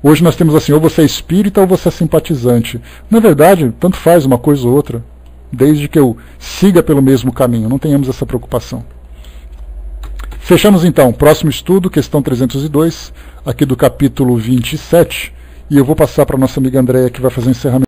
Hoje nós temos assim, ou você é espírita ou você é simpatizante. Na verdade, tanto faz uma coisa ou outra, desde que eu siga pelo mesmo caminho, não tenhamos essa preocupação. Fechamos então, próximo estudo, questão 302, aqui do capítulo 27, e eu vou passar para a nossa amiga Andréia, que vai fazer o encerramento.